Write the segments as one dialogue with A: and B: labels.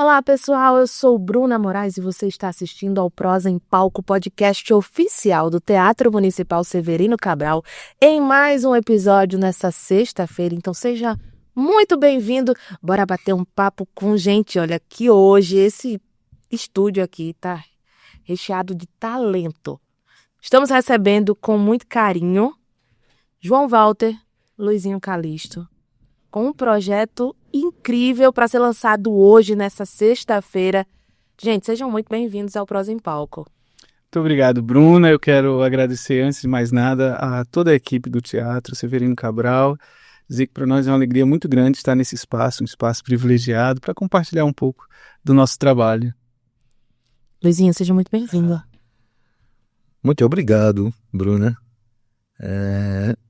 A: Olá, pessoal, eu sou Bruna Moraes e você está assistindo ao Prosa em Palco, podcast oficial do Teatro Municipal Severino Cabral, em mais um episódio nessa sexta-feira. Então seja muito bem-vindo. Bora bater um papo com gente. Olha, que hoje esse estúdio aqui tá recheado de talento. Estamos recebendo com muito carinho João Walter, Luizinho Calixto, com um projeto incrível para ser lançado hoje, nessa sexta-feira. Gente, sejam muito bem-vindos ao Prosa em Palco.
B: Muito obrigado, Bruna. Eu quero agradecer, antes de mais nada, a toda a equipe do Teatro Severino Cabral. Dizer que para nós é uma alegria muito grande estar nesse espaço, um espaço privilegiado, para compartilhar um pouco do nosso trabalho.
A: Luizinho, seja muito bem-vindo.
C: Muito obrigado, Bruna.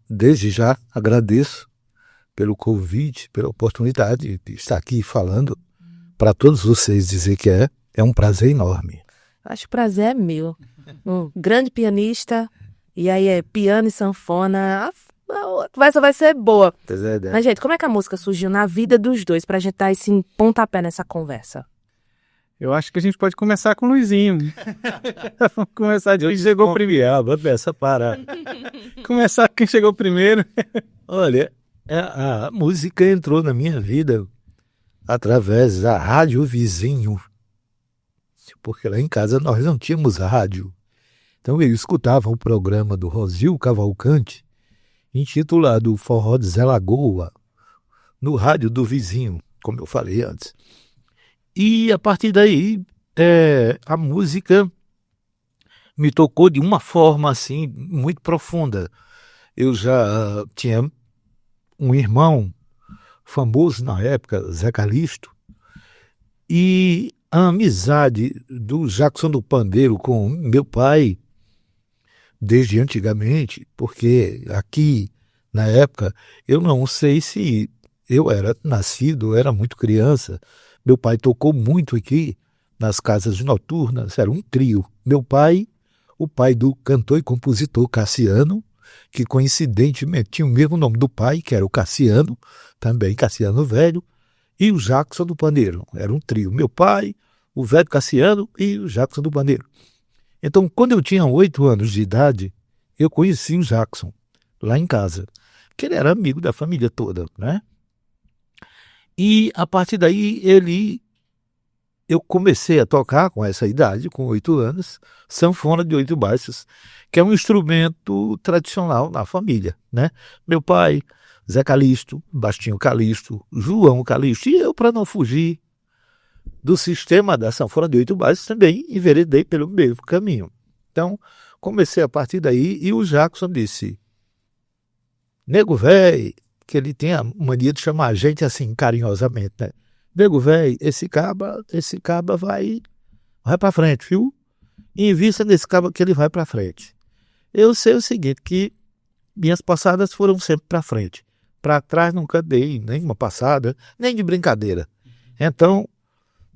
C: Desde já agradeço pelo convite, pela oportunidade de estar aqui falando para todos vocês, dizer que é um prazer enorme.
A: Acho que o prazer é meu. Um grande pianista, e aí é piano e sanfona. A conversa vai ser boa. Mas, gente, como é que a música surgiu na vida dos dois, pra gente dar esse pontapé nessa conversa?
B: Eu acho que a gente pode começar com o Luizinho. Vamos começar de quem chegou primeiro.
C: Vamos essa para.
B: Começar com quem chegou primeiro.
C: Olha, a música entrou na minha vida através da Rádio Vizinho, porque lá em casa nós não tínhamos rádio. Então eu escutava um programa do Rosil Cavalcante, intitulado Forró de Zé Lagoa, no rádio do vizinho, como eu falei antes. E a partir daí, a música me tocou de uma forma assim muito profunda. Eu já tinha um irmão famoso na época, Zé Calixto, e a amizade do Jackson do Pandeiro com meu pai, desde antigamente, porque aqui, na época, eu não sei se eu era nascido, eu era muito criança, meu pai tocou muito aqui nas casas noturnas, era um trio. Meu pai, o pai do cantor e compositor Cassiano, que coincidentemente tinha o mesmo nome do pai, que era o Cassiano, também Cassiano Velho, e o Jackson do Pandeiro. Era um trio. Meu pai, o velho Cassiano e o Jackson do Pandeiro. Então, quando eu tinha 8 anos de idade, eu conheci o Jackson lá em casa, que ele era amigo da família toda, né? E a partir daí eu comecei a tocar com essa idade, com 8 anos, sanfona de 8 baixos, que é um instrumento tradicional na família, né? Meu pai, Zé Calixto, Bastinho Calixto, João Calixto, e eu, para não fugir do sistema da sanfona de 8 baixos, também enveredei pelo mesmo caminho. Então, comecei a partir daí, e o Jackson disse: nego véi, que ele tem a mania de chamar a gente assim carinhosamente, né? Nego véi, esse caba vai para frente, viu? Invista nesse caba que ele vai para frente. Eu sei o seguinte, que minhas passadas foram sempre para frente. Para trás nunca dei nenhuma passada, nem de brincadeira. Então,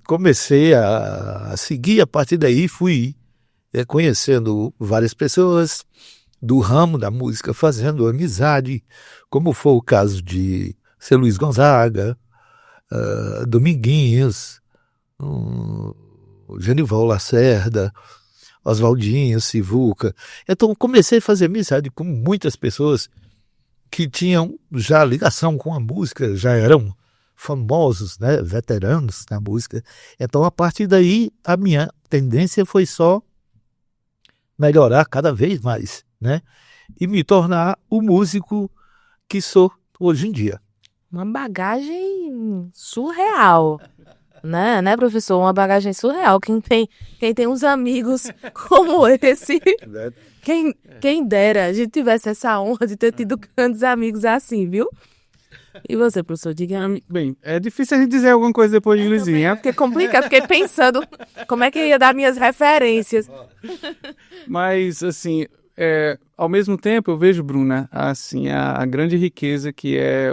C: comecei a seguir, a partir daí fui conhecendo várias pessoas do ramo da música, fazendo amizade, como foi o caso de Seu Luiz Gonzaga, Dominguinhos, Genival Lacerda, Oswaldinho, Sivuca. Então comecei a fazer amizade com muitas pessoas que tinham já ligação com a música, já eram famosos, né, veteranos na música. Então a partir daí a minha tendência foi só melhorar cada vez mais, né, e me tornar o músico que sou hoje em dia.
A: Uma bagagem surreal, né, professor? Uma bagagem surreal. Quem tem uns amigos como esse, quem dera a gente tivesse essa honra de ter tido grandes amigos assim, viu? E você, professor, diga.
B: Bem, é difícil a gente dizer alguma coisa depois de Luizinho.
A: Porque complica, fiquei pensando como é que eu ia dar minhas referências.
B: Mas, assim, ao mesmo tempo eu vejo, Bruna, assim, a grande riqueza que é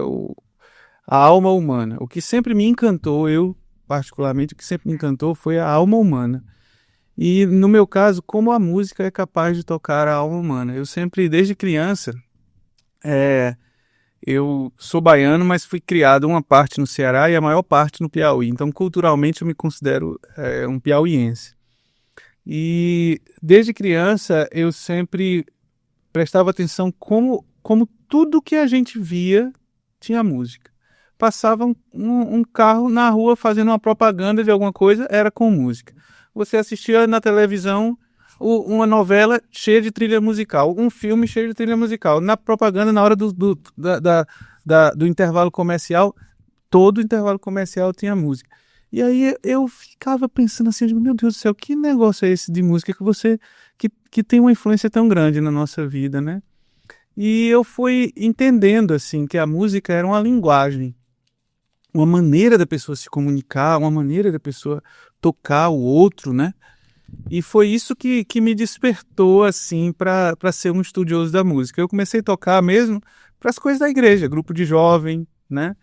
B: a alma humana. O que sempre me encantou, particularmente, o que sempre me encantou foi a alma humana. E, no meu caso, como a música é capaz de tocar a alma humana. Eu sempre, desde criança, eu sou baiano, mas fui criado uma parte no Ceará e a maior parte no Piauí. Então, culturalmente, eu me considero um piauiense. E desde criança, eu sempre prestava atenção como tudo que a gente via tinha música. Passava um carro na rua fazendo uma propaganda de alguma coisa, era com música. Você assistia na televisão uma novela cheia de trilha musical, um filme cheio de trilha musical. Na propaganda, na hora do intervalo comercial, todo intervalo comercial tinha música. E aí eu ficava pensando assim, meu Deus do céu, que negócio é esse de música que tem uma influência tão grande na nossa vida, né? E eu fui entendendo assim que a música era uma linguagem, uma maneira da pessoa se comunicar, uma maneira da pessoa tocar o outro, né? E foi isso que me despertou, assim, para ser um estudioso da música. Eu comecei a tocar mesmo para as coisas da igreja, grupo de jovem, né?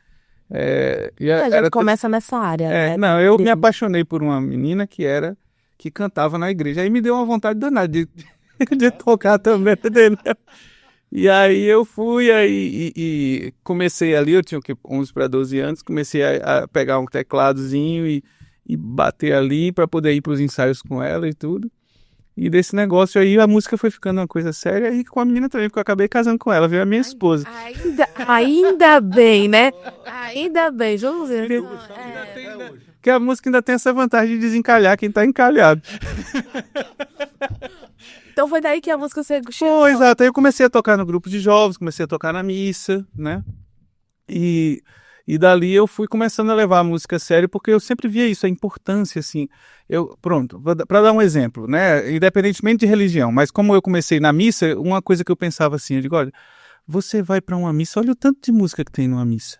A: A gente começa nessa área. Né?
B: Não, eu me apaixonei por uma menina que cantava na igreja. Aí me deu uma vontade danada de tocar também, entendeu? E aí eu fui e comecei ali, eu tinha 11 para 12 anos, comecei a pegar um tecladozinho e bater ali para poder ir para os ensaios com ela e tudo. E desse negócio aí a música foi ficando uma coisa séria e com a menina também, porque eu acabei casando com ela, veio a minha esposa.
A: Ainda bem, né? Ainda bem, Joãozinho.
B: Porque a música ainda tem essa vantagem de desencalhar quem tá encalhado.
A: Então foi daí que a música você gostou?
B: Foi, exato. Aí eu comecei a tocar no grupo de jovens, comecei a tocar na missa, né? E dali eu fui começando a levar a música a sério, porque eu sempre via isso, a importância, assim. Pronto, para dar um exemplo, né? Independentemente de religião, mas como eu comecei na missa, uma coisa que eu pensava assim, eu digo, olha, você vai para uma missa, olha o tanto de música que tem numa missa.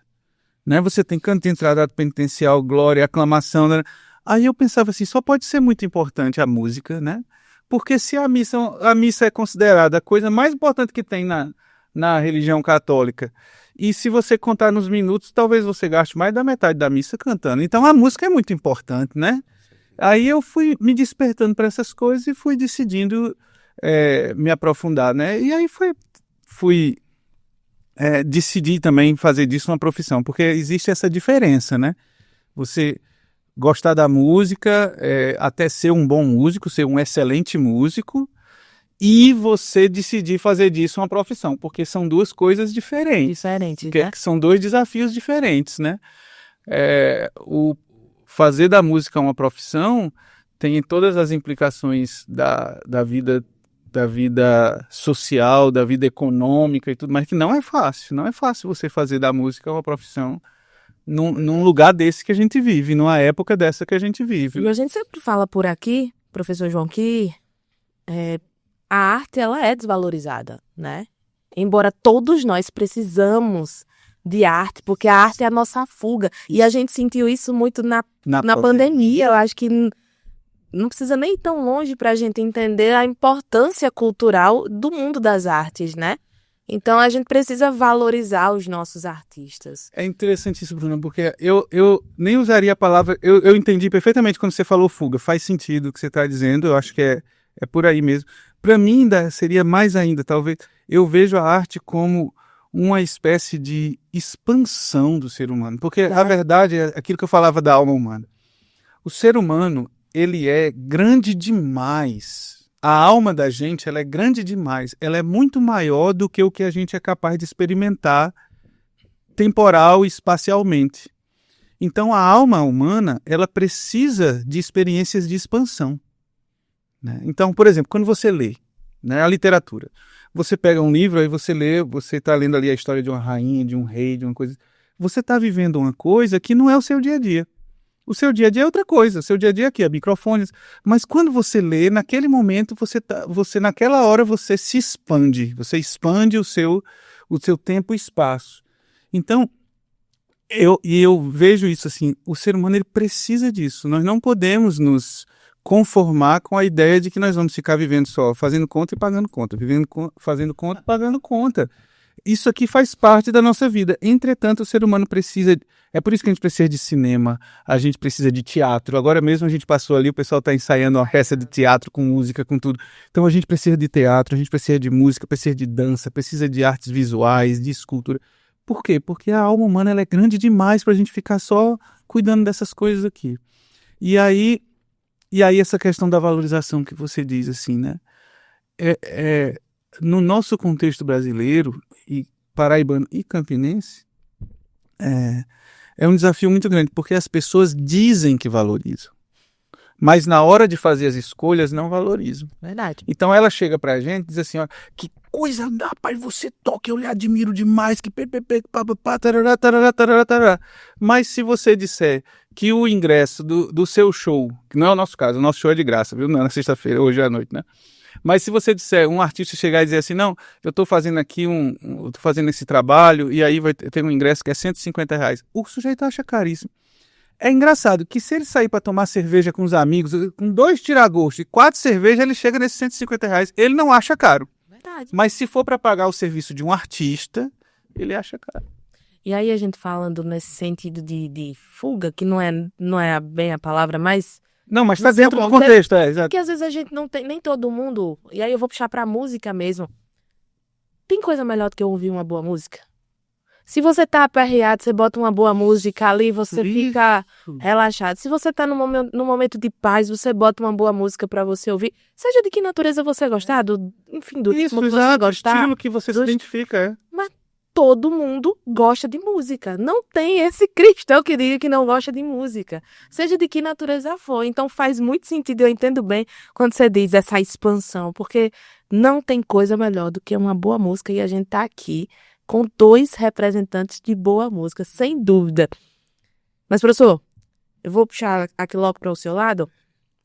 B: Né? Você tem canto de entrada penitencial, glória, aclamação, né? Aí eu pensava assim, só pode ser muito importante a música, né? Porque se a missa é considerada a coisa mais importante que tem na religião católica, e se você contar nos minutos, talvez você gaste mais da metade da missa cantando. Então a música é muito importante, né? Aí eu fui me despertando para essas coisas e fui decidindo me aprofundar, né? E aí fui decidi também fazer disso uma profissão, porque existe essa diferença, né? Você gostar da música, até ser um bom músico, ser um excelente músico, e você decidir fazer disso uma profissão, porque são duas coisas diferentes.
A: Né?
B: São dois desafios diferentes, né? O fazer da música uma profissão tem todas as implicações da vida social, da vida econômica e tudo, mas que não é fácil. Não é fácil você fazer da música uma profissão num lugar desse que a gente vive, numa época dessa que a gente vive.
A: E a gente sempre fala por aqui, professor João, que a arte ela é desvalorizada, né? Embora todos nós precisamos de arte, porque a arte é a nossa fuga. E a gente sentiu isso muito na pandemia. Eu acho que não precisa nem ir tão longe para a gente entender a importância cultural do mundo das artes, né? Então a gente precisa valorizar os nossos artistas.
B: É interessante isso, Bruna, porque eu nem usaria a palavra... Eu entendi perfeitamente quando você falou fuga. Faz sentido o que você está dizendo, eu acho que é por aí mesmo. Para mim ainda seria mais ainda, talvez. Eu vejo a arte como uma espécie de expansão do ser humano. Porque a verdade é aquilo que eu falava da alma humana. O ser humano, ele é grande demais. A alma da gente, ela é grande demais. Ela é muito maior do que o que a gente é capaz de experimentar temporal e espacialmente. Então, a alma humana, ela precisa de experiências de expansão. Né? Então, por exemplo, quando você lê, né, a literatura, você pega um livro, aí você lê, você está lendo ali a história de uma rainha, de um rei, de uma coisa. Você está vivendo uma coisa que não é o seu dia a dia. O seu dia a dia é outra coisa. O seu dia a dia aqui é microfones. Mas quando você lê, naquele momento, você naquela hora, você se expande. Você expande o seu tempo e espaço. Então, eu vejo isso assim, o ser humano ele precisa disso. Nós não podemos nos conformar com a ideia de que nós vamos ficar vivendo só fazendo conta e pagando conta, fazendo conta e pagando conta. Isso aqui faz parte da nossa vida. Entretanto, o ser humano precisa... É por isso que a gente precisa de cinema, a gente precisa de teatro. Agora mesmo a gente passou ali, o pessoal está ensaiando uma peça de teatro com música, com tudo. Então a gente precisa de teatro, a gente precisa de música, precisa de dança, precisa de artes visuais, de escultura. Por quê? Porque a alma humana ela é grande demais para a gente ficar só cuidando dessas coisas aqui. E aí essa questão da valorização que você diz, assim, né? No nosso contexto brasileiro, e paraibano e campinense, é um desafio muito grande, porque as pessoas dizem que valorizam, mas na hora de fazer as escolhas não valorizam.
A: Verdade.
B: Então ela chega pra gente e diz assim, ó, que coisa, rapaz, você toca, eu lhe admiro demais, que papapá, tarará, tarará, tarará, tarará. Mas se você disser que o ingresso do seu show, que não é o nosso caso, o nosso show é de graça, viu? Não, na sexta-feira, hoje à noite, né? Mas se você disser, um artista chegar e dizer assim, não, eu estou fazendo aqui eu tô fazendo esse trabalho e aí vai ter um ingresso que é R$ 150, o sujeito acha caríssimo. É engraçado que se ele sair para tomar cerveja com os amigos, com 2 tira-gosto e 4 cervejas, ele chega nesses R$ 150. Ele não acha caro.
A: Verdade.
B: Mas se for para pagar o serviço de um artista, ele acha caro.
A: E aí a gente falando nesse sentido de fuga, que não é bem a palavra, mas...
B: Não, mas está
A: No seu
B: dentro do contexto, exato.
A: Porque às vezes a gente não tem, nem todo mundo, e aí eu vou puxar pra música mesmo. Tem coisa melhor do que ouvir uma boa música? Se você tá aperreado, você bota uma boa música ali, você fica relaxado. Se você tá num momento de paz, você bota uma boa música pra você ouvir. Seja de que natureza você gostar, enfim, do ritmo que você gostar.
B: Estilo que você se identifica,
A: Mas todo mundo gosta de música. Não tem esse cristão que diga que não gosta de música. Seja de que natureza for. Então faz muito sentido, eu entendo bem quando você diz essa expansão, porque não tem coisa melhor do que uma boa música e a gente tá aqui com 2 representantes de boa música, sem dúvida. Mas, professor, eu vou puxar aqui logo para o seu lado.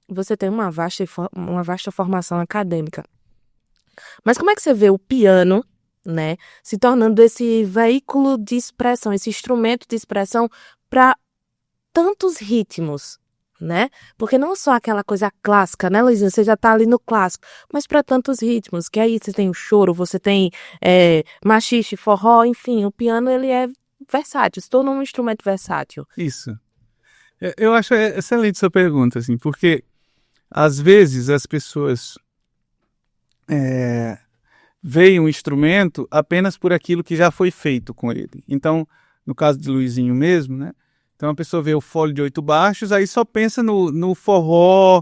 A: Você tem uma vasta formação acadêmica. Mas como é que você vê o piano, né, se tornando esse veículo de expressão, esse instrumento de expressão para tantos ritmos, né? Porque não só aquela coisa clássica, né, Luizinho? Você já tá ali no clássico, mas para tantos ritmos, que aí você tem o choro, você tem machixe, forró, enfim, o piano ele é versátil, se torna um instrumento versátil.
B: Isso. Eu acho excelente sua pergunta, assim, porque às vezes as pessoas veem um instrumento apenas por aquilo que já foi feito com ele. Então, no caso de Luizinho mesmo, né? Então a pessoa vê o fole de 8 baixos, aí só pensa no forró,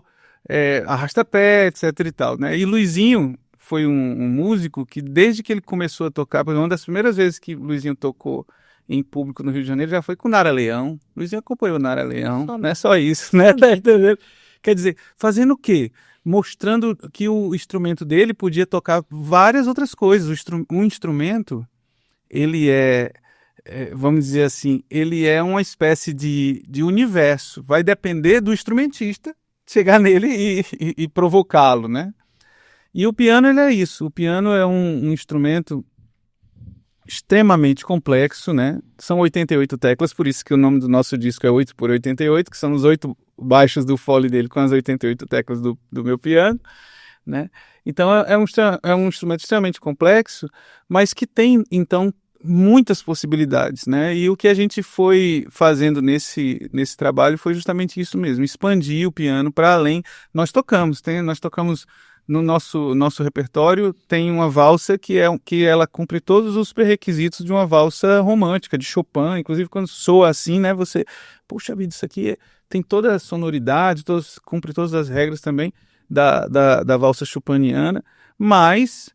B: arrasta-pé, etc e tal, né? E Luizinho foi um músico que desde que ele começou a tocar, uma das primeiras vezes que Luizinho tocou em público no Rio de Janeiro já foi com Nara Leão. Luizinho acompanhou Nara Leão, não é só isso, né? Tá entendendo? Quer dizer, fazendo o quê? Mostrando que o instrumento dele podia tocar várias outras coisas. Um instrumento, ele vamos dizer assim, ele é uma espécie de universo. Vai depender do instrumentista chegar nele e provocá-lo, né? E o piano, ele é isso. O piano é um instrumento extremamente complexo, né? São 88 teclas, por isso que o nome do nosso disco é 8x88, que são os 8 baixos do fole dele com as 88 teclas do meu piano, né? Então é um instrumento extremamente complexo, mas que tem, então, muitas possibilidades, né? E o que a gente foi fazendo nesse trabalho foi justamente isso mesmo, expandir o piano para além. Nós tocamos no nosso repertório, tem uma valsa que ela cumpre todos os pré-requisitos de uma valsa romântica, de Chopin. Inclusive, quando soa assim, né, você, puxa vida, isso aqui tem toda a sonoridade, cumpre todas as regras também da valsa chopiniana, mas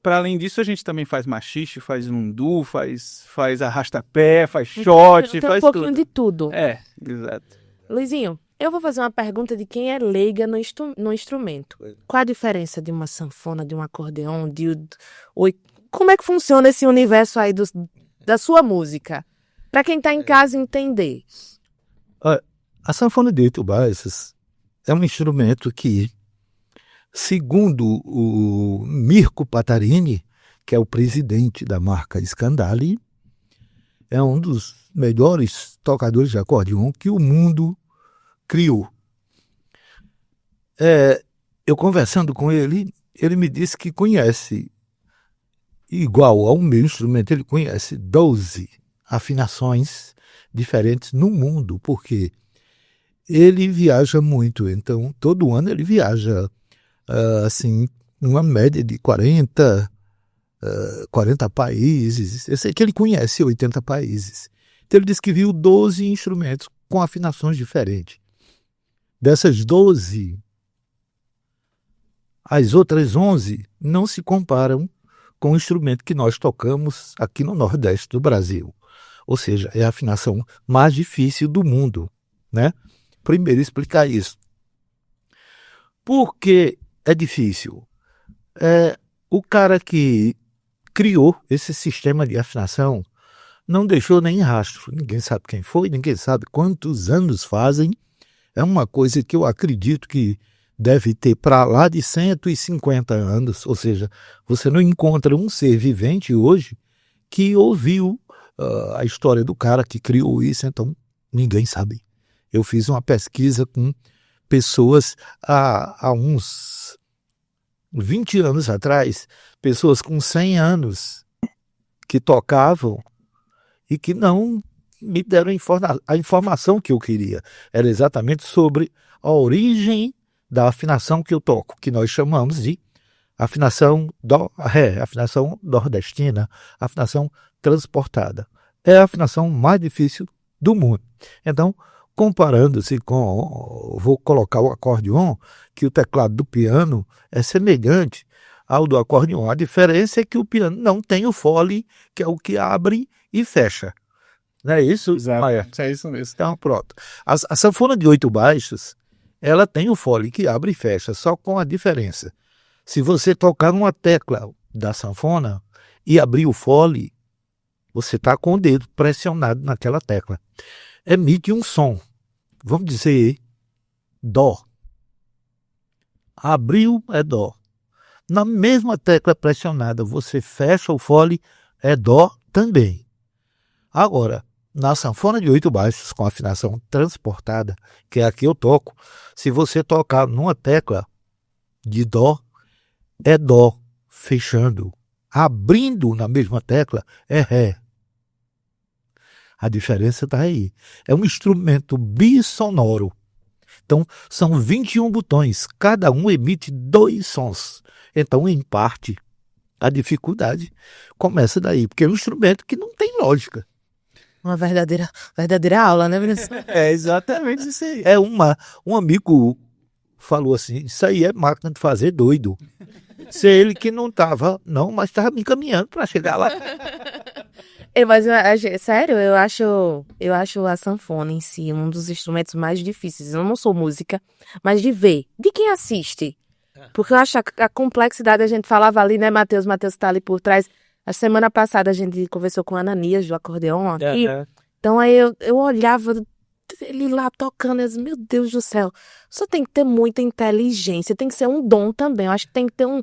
B: para além disso, a gente também faz machixe, faz lundu, faz arrasta-pé, faz shot,
A: tem
B: faz
A: um pouquinho
B: tudo.
A: de tudo.
B: Exato.
A: Luizinho, eu vou fazer uma pergunta de quem é leiga no instrumento. Qual a diferença de uma sanfona, de um acordeão, como é que funciona esse universo aí da sua música? Para quem está em casa entender.
C: A sanfona de 8 baixos é um instrumento que, segundo o Mirko Patarini, que é o presidente da marca Scandali, é um dos melhores tocadores de acordeão que o mundo criou. Eu conversando com ele, ele me disse que conhece, igual ao meu instrumento, ele conhece 12 afinações diferentes no mundo, porque ele viaja muito, então todo ano ele viaja assim, uma média de 40 40 países. Eu sei que ele conhece 80 países. Então ele disse que viu 12 instrumentos com afinações diferentes. Dessas 12, as outras 11 não se comparam com o instrumento que nós tocamos aqui no Nordeste do Brasil. Ou seja, é a afinação mais difícil do mundo, né? Primeiro explicar isso. Por que é difícil? O cara que criou esse sistema de afinação não deixou nem rastro. Ninguém sabe quem foi, ninguém sabe quantos anos fazem. É uma coisa que eu acredito que deve ter para lá de 150 anos. Ou seja, você não encontra um ser vivente hoje que ouviu a história do cara que criou isso, então ninguém sabe. Eu fiz uma pesquisa com pessoas há uns 20 anos atrás, pessoas com 100 anos que tocavam e que não me deram a informação que eu queria. Era exatamente sobre a origem da afinação que eu toco, que nós chamamos de afinação Dó-Ré, afinação nordestina, afinação transportada. É a afinação mais difícil do mundo. Então, comparando-se com, vou colocar o acordeon, que o teclado do piano é semelhante ao do acordeon. A diferença é que o piano não tem o fole, que é o que abre e fecha. Não é isso?
B: Exato, é isso mesmo.
C: Então, pronto. A sanfona de 8 baixos, ela tem o fole que abre e fecha, só com a diferença. Se você tocar uma tecla da sanfona e abrir o fole, você está com o dedo pressionado naquela tecla. Emite um som. Vamos dizer Dó. Abriu é Dó. Na mesma tecla pressionada, você fecha o fole, é Dó também. Agora, na sanfona de 8 baixos, com afinação transportada, que é a que eu toco, se você tocar numa tecla de Dó, é Dó fechando. Abrindo na mesma tecla, é Ré. A diferença está aí. É um instrumento bissonoro. Então, são 21 botões. Cada um emite 2 sons. Então, em parte, a dificuldade começa daí. Porque é um instrumento que não tem lógica.
A: Uma verdadeira aula, né, professor?
C: É exatamente isso aí. Um amigo falou assim, isso aí é máquina de fazer doido. Se ele que não estava, não, mas estava me encaminhando para chegar lá.
A: Mas, sério, eu acho a sanfona em si um dos instrumentos mais difíceis. Eu não sou música, mas de ver, de quem assiste. Porque eu acho a complexidade, a gente falava ali, né, Matheus? Matheus está ali por trás. A semana passada a gente conversou com a Ananias do acordeon aqui. Então aí eu olhava ele lá tocando, eu disse, meu Deus do céu, só tem que ter muita inteligência, tem que ser um dom também. Eu acho que tem que ter um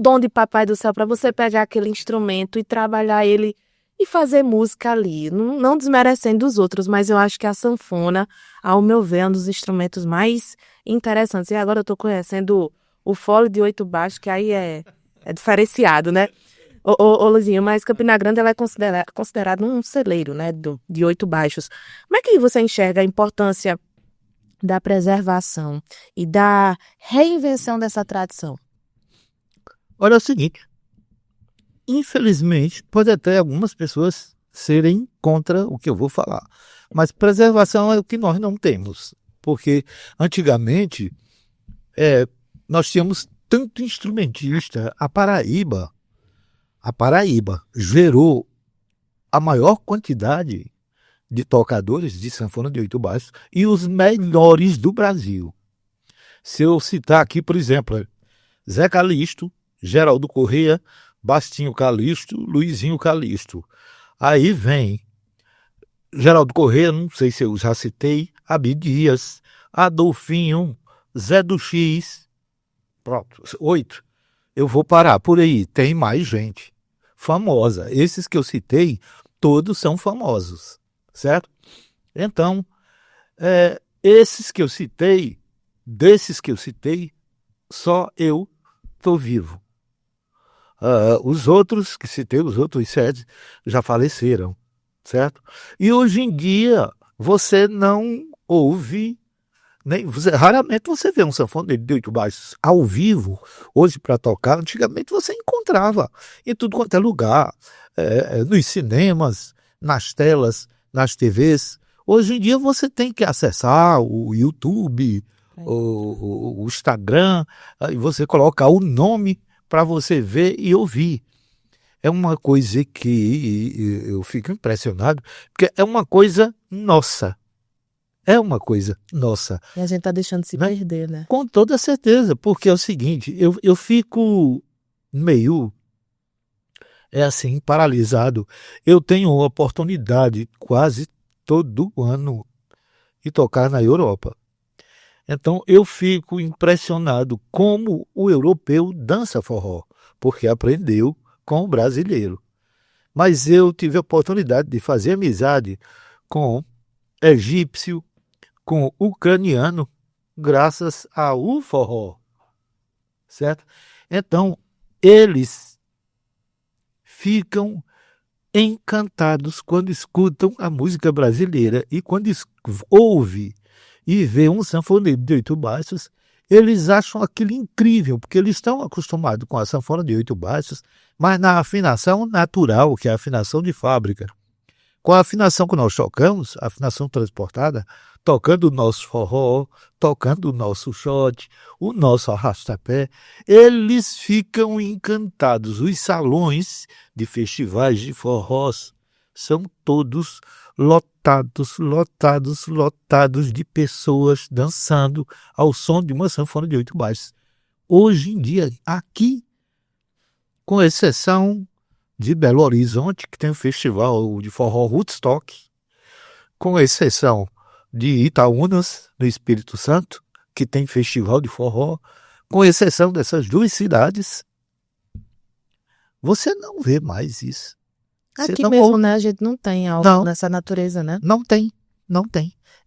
A: dom de papai do céu para você pegar aquele instrumento e trabalhar ele e fazer música ali. Não desmerecendo os outros, mas eu acho que a sanfona, ao meu ver, é um dos instrumentos mais interessantes. E agora eu tô conhecendo o fole de 8 baixos, que aí é diferenciado, né? Ô Luizinho, mas Campina Grande ela é considerada um celeiro, né, de 8 baixos. Como é que você enxerga a importância da preservação e da reinvenção dessa tradição?
C: Olha, é o seguinte, infelizmente, pode até algumas pessoas serem contra o que eu vou falar, mas preservação é o que nós não temos, porque antigamente nós tínhamos tanto instrumentista, a Paraíba gerou a maior quantidade de tocadores de sanfona de 8 baixos e os melhores do Brasil. Se eu citar aqui, por exemplo, Zé Calixto, Geraldo Corrêa, Bastinho Calixto, Luizinho Calixto. Aí vem Geraldo Corrêa, não sei se eu já citei, Abdias, Adolfinho, Zé do X. Pronto, 8. Eu vou parar por aí, tem mais gente famosa. Esses que eu citei, todos são famosos, certo? Então, desses que eu citei, só eu estou vivo. Os outros que citei, os outros 7, já faleceram, certo? E hoje em dia, você não ouve Raramente você vê um sanfoneiro de 8 baixos ao vivo, hoje para tocar. Antigamente você encontrava em tudo quanto é lugar, nos cinemas, nas telas, nas TVs. Hoje em dia você tem que acessar o YouTube, o Instagram, e você colocar o nome para você ver e ouvir. É uma coisa que eu fico impressionado, porque é uma coisa nossa. É uma coisa nossa.
A: E a gente tá deixando se perder, né?
C: Com toda certeza, porque é o seguinte, eu fico meio, assim, paralisado. Eu tenho a oportunidade quase todo ano de tocar na Europa. Então eu fico impressionado como o europeu dança forró, porque aprendeu com o brasileiro. Mas eu tive a oportunidade de fazer amizade com egípcio, com ucraniano, graças ao forró, certo? Então, eles ficam encantados quando escutam a música brasileira e quando ouve e vê um sanfoneiro de 8 baixos, eles acham aquilo incrível, porque eles estão acostumados com a sanfona de 8 baixos, mas na afinação natural, que é a afinação de fábrica. Com a afinação que nós tocamos, a afinação transportada, tocando o nosso forró, tocando o nosso shot, o nosso arrastapé, eles ficam encantados. Os salões de festivais de forrós são todos lotados, lotados, lotados de pessoas dançando ao som de uma sanfona de 8 baixos. Hoje em dia, aqui, com exceção de Belo Horizonte, que tem o festival de forró Woodstock, com exceção de Itaúnas, no Espírito Santo, que tem festival de forró, com exceção dessas 2 cidades, você não vê mais isso.
A: Aqui mesmo, né? A gente não tem algo nessa natureza, né?
C: Não tem.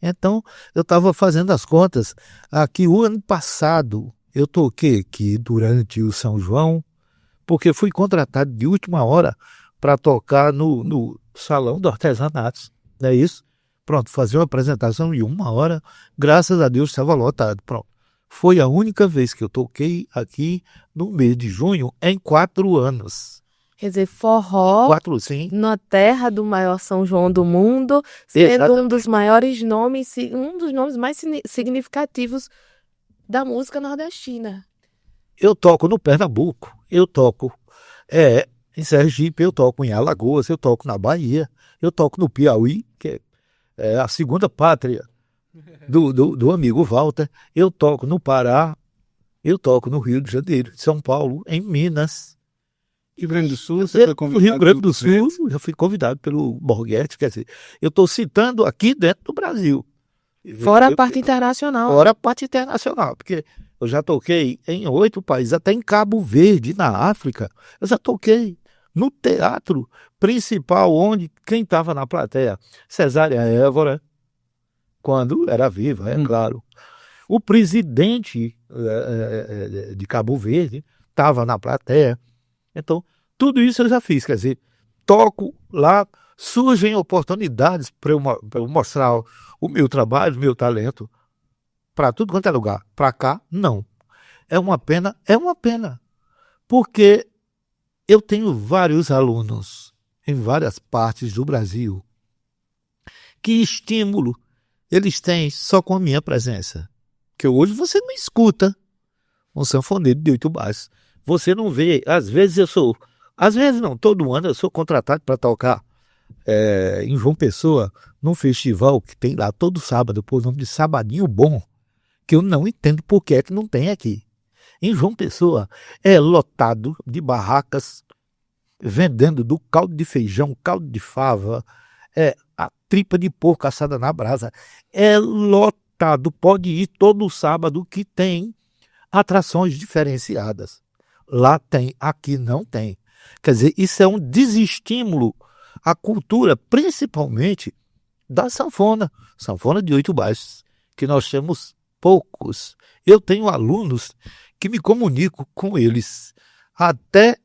C: Então, eu estava fazendo as contas. Aqui, o ano passado, eu toquei aqui durante o São João, porque fui contratado de última hora para tocar no Salão do Artesanato. Não é isso? Pronto, fazer uma apresentação de 1 hora, graças a Deus estava lotado. Pronto. Foi a única vez que eu toquei aqui no mês de junho em 4 anos.
A: Quer dizer, forró
C: 4, sim.
A: na terra do maior São João do mundo, sendo um dos maiores nomes, um dos nomes mais significativos da música nordestina.
C: Eu toco no Pernambuco, eu toco em Sergipe, eu toco em Alagoas, eu toco na Bahia, eu toco no Piauí, que é a segunda pátria do amigo Walter, eu toco no Pará, eu toco no Rio de Janeiro, São Paulo, em Minas.
B: Rio Grande do Sul, você foi convidado?
C: No Rio Grande do Sul, já fui convidado pelo Borghetti, quer dizer, eu estou citando aqui dentro do Brasil.
A: Fora a parte internacional.
C: Fora a parte internacional, porque eu já toquei em 8 países, até em Cabo Verde, na África. Eu já toquei no teatro principal, onde quem estava na plateia? Cesária Évora, quando era viva, é claro. O presidente de Cabo Verde estava na plateia. Então, tudo isso eu já fiz, quer dizer, toco lá, surgem oportunidades para eu mostrar o meu trabalho, o meu talento, para tudo quanto é lugar. Para cá, não. É uma pena, porque eu tenho vários alunos em várias partes do Brasil. Que estímulo eles têm só com a minha presença? Que hoje você não escuta um sanfoneiro de 8 baixos. Você não vê, às vezes não, todo ano eu sou contratado para tocar em João Pessoa, num festival que tem lá todo sábado, por nome de Sabadinho Bom, que eu não entendo por que é que não tem aqui. Em João Pessoa é lotado de barracas vendendo do caldo de feijão, caldo de fava, a tripa de porco assada na brasa. É lotado, pode ir todo sábado que tem atrações diferenciadas. Lá tem, aqui não tem. Quer dizer, isso é um desestímulo à cultura, principalmente da sanfona de 8 baixos, que nós temos poucos. Eu tenho alunos que me comunico com eles até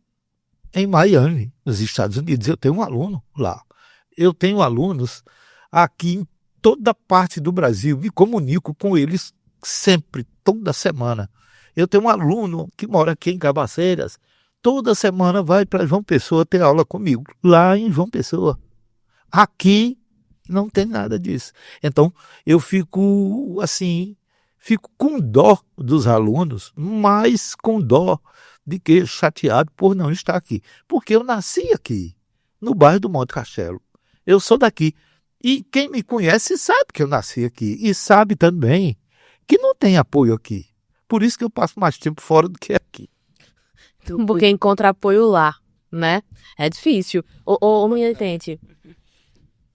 C: em Miami, nos Estados Unidos. Eu tenho um aluno lá. Eu tenho alunos aqui em toda parte do Brasil, me comunico com eles sempre, toda semana. Eu tenho um aluno que mora aqui em Cabaceiras, toda semana vai para João Pessoa ter aula comigo, lá em João Pessoa. Aqui não tem nada disso. Então, eu fico assim, fico com dó dos alunos, mas com dó de que chateado por não estar aqui. Porque eu nasci aqui, no bairro do Monte Castelo. Eu sou daqui. E quem me conhece sabe que eu nasci aqui. E sabe também que não tem apoio aqui. Por isso que eu passo mais tempo fora do que aqui.
A: Porque encontra apoio lá, né? É difícil. Ô, minha gente,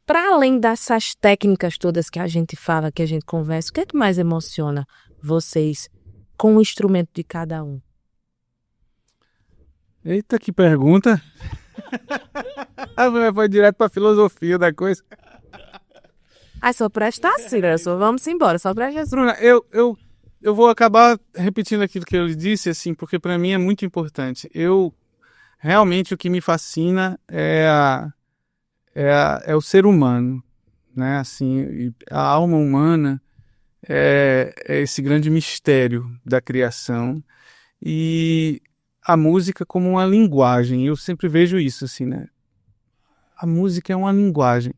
A: para além dessas técnicas todas que a gente fala, que a gente conversa, o que é que mais emociona vocês com o instrumento de cada um?
B: Eita, que pergunta. A mulher foi direto pra filosofia da coisa.
A: Ai, só presta assim, só vamos embora, só presta assim.
B: Bruna, eu vou acabar repetindo aquilo que eu lhe disse, assim, porque para mim é muito importante. Realmente o que me fascina é o ser humano, né? Assim, a alma humana é esse grande mistério da criação e a música como uma linguagem. Eu sempre vejo isso, assim, né? A música é uma linguagem.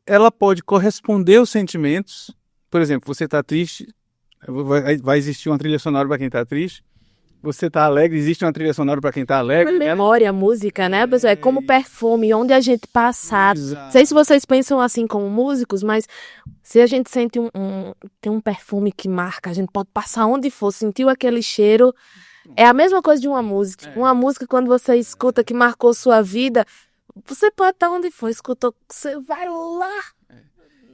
B: Ela pode corresponder aos sentimentos. Por exemplo, você está triste, vai existir uma trilha sonora para quem está triste. Você está alegre, existe uma trilha sonora para quem está alegre.
A: Memória, a música, né, pessoal? É como perfume, onde a gente passar.
B: Exato.
A: Não sei se vocês pensam assim como músicos, mas se a gente sente tem um perfume que marca, a gente pode passar onde for, sentiu aquele cheiro. É a mesma coisa de uma música. Uma música, quando você escuta que marcou sua vida, você pode estar onde for, escutou, você vai lá.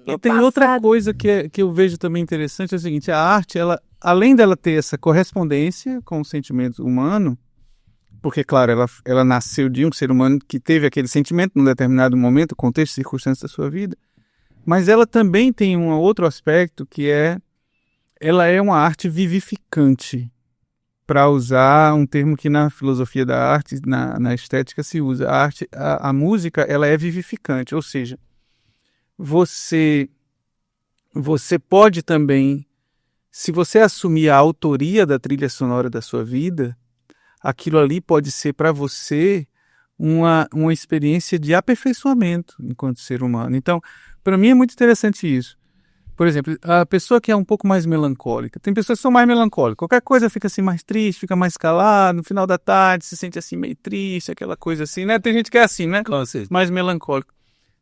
B: E tem outra coisa que eu vejo também interessante, é o seguinte, a arte, ela, além dela ter essa correspondência com o sentimento humano, porque, claro, ela nasceu de um ser humano que teve aquele sentimento num determinado momento, contexto, circunstância da sua vida, mas ela também tem um outro aspecto que ela é uma arte vivificante, para usar um termo que na filosofia da arte, na estética se usa. A música, ela é vivificante, ou seja, você pode também, se você assumir a autoria da trilha sonora da sua vida, aquilo ali pode ser para você uma experiência de aperfeiçoamento enquanto ser humano. Então, para mim é muito interessante isso. Por exemplo, a pessoa que é um pouco mais melancólica, tem pessoas que são mais melancólicas, qualquer coisa fica assim mais triste, fica mais calado, no final da tarde se sente assim meio triste, aquela coisa assim, né? Tem gente que é assim, né? Mais melancólica.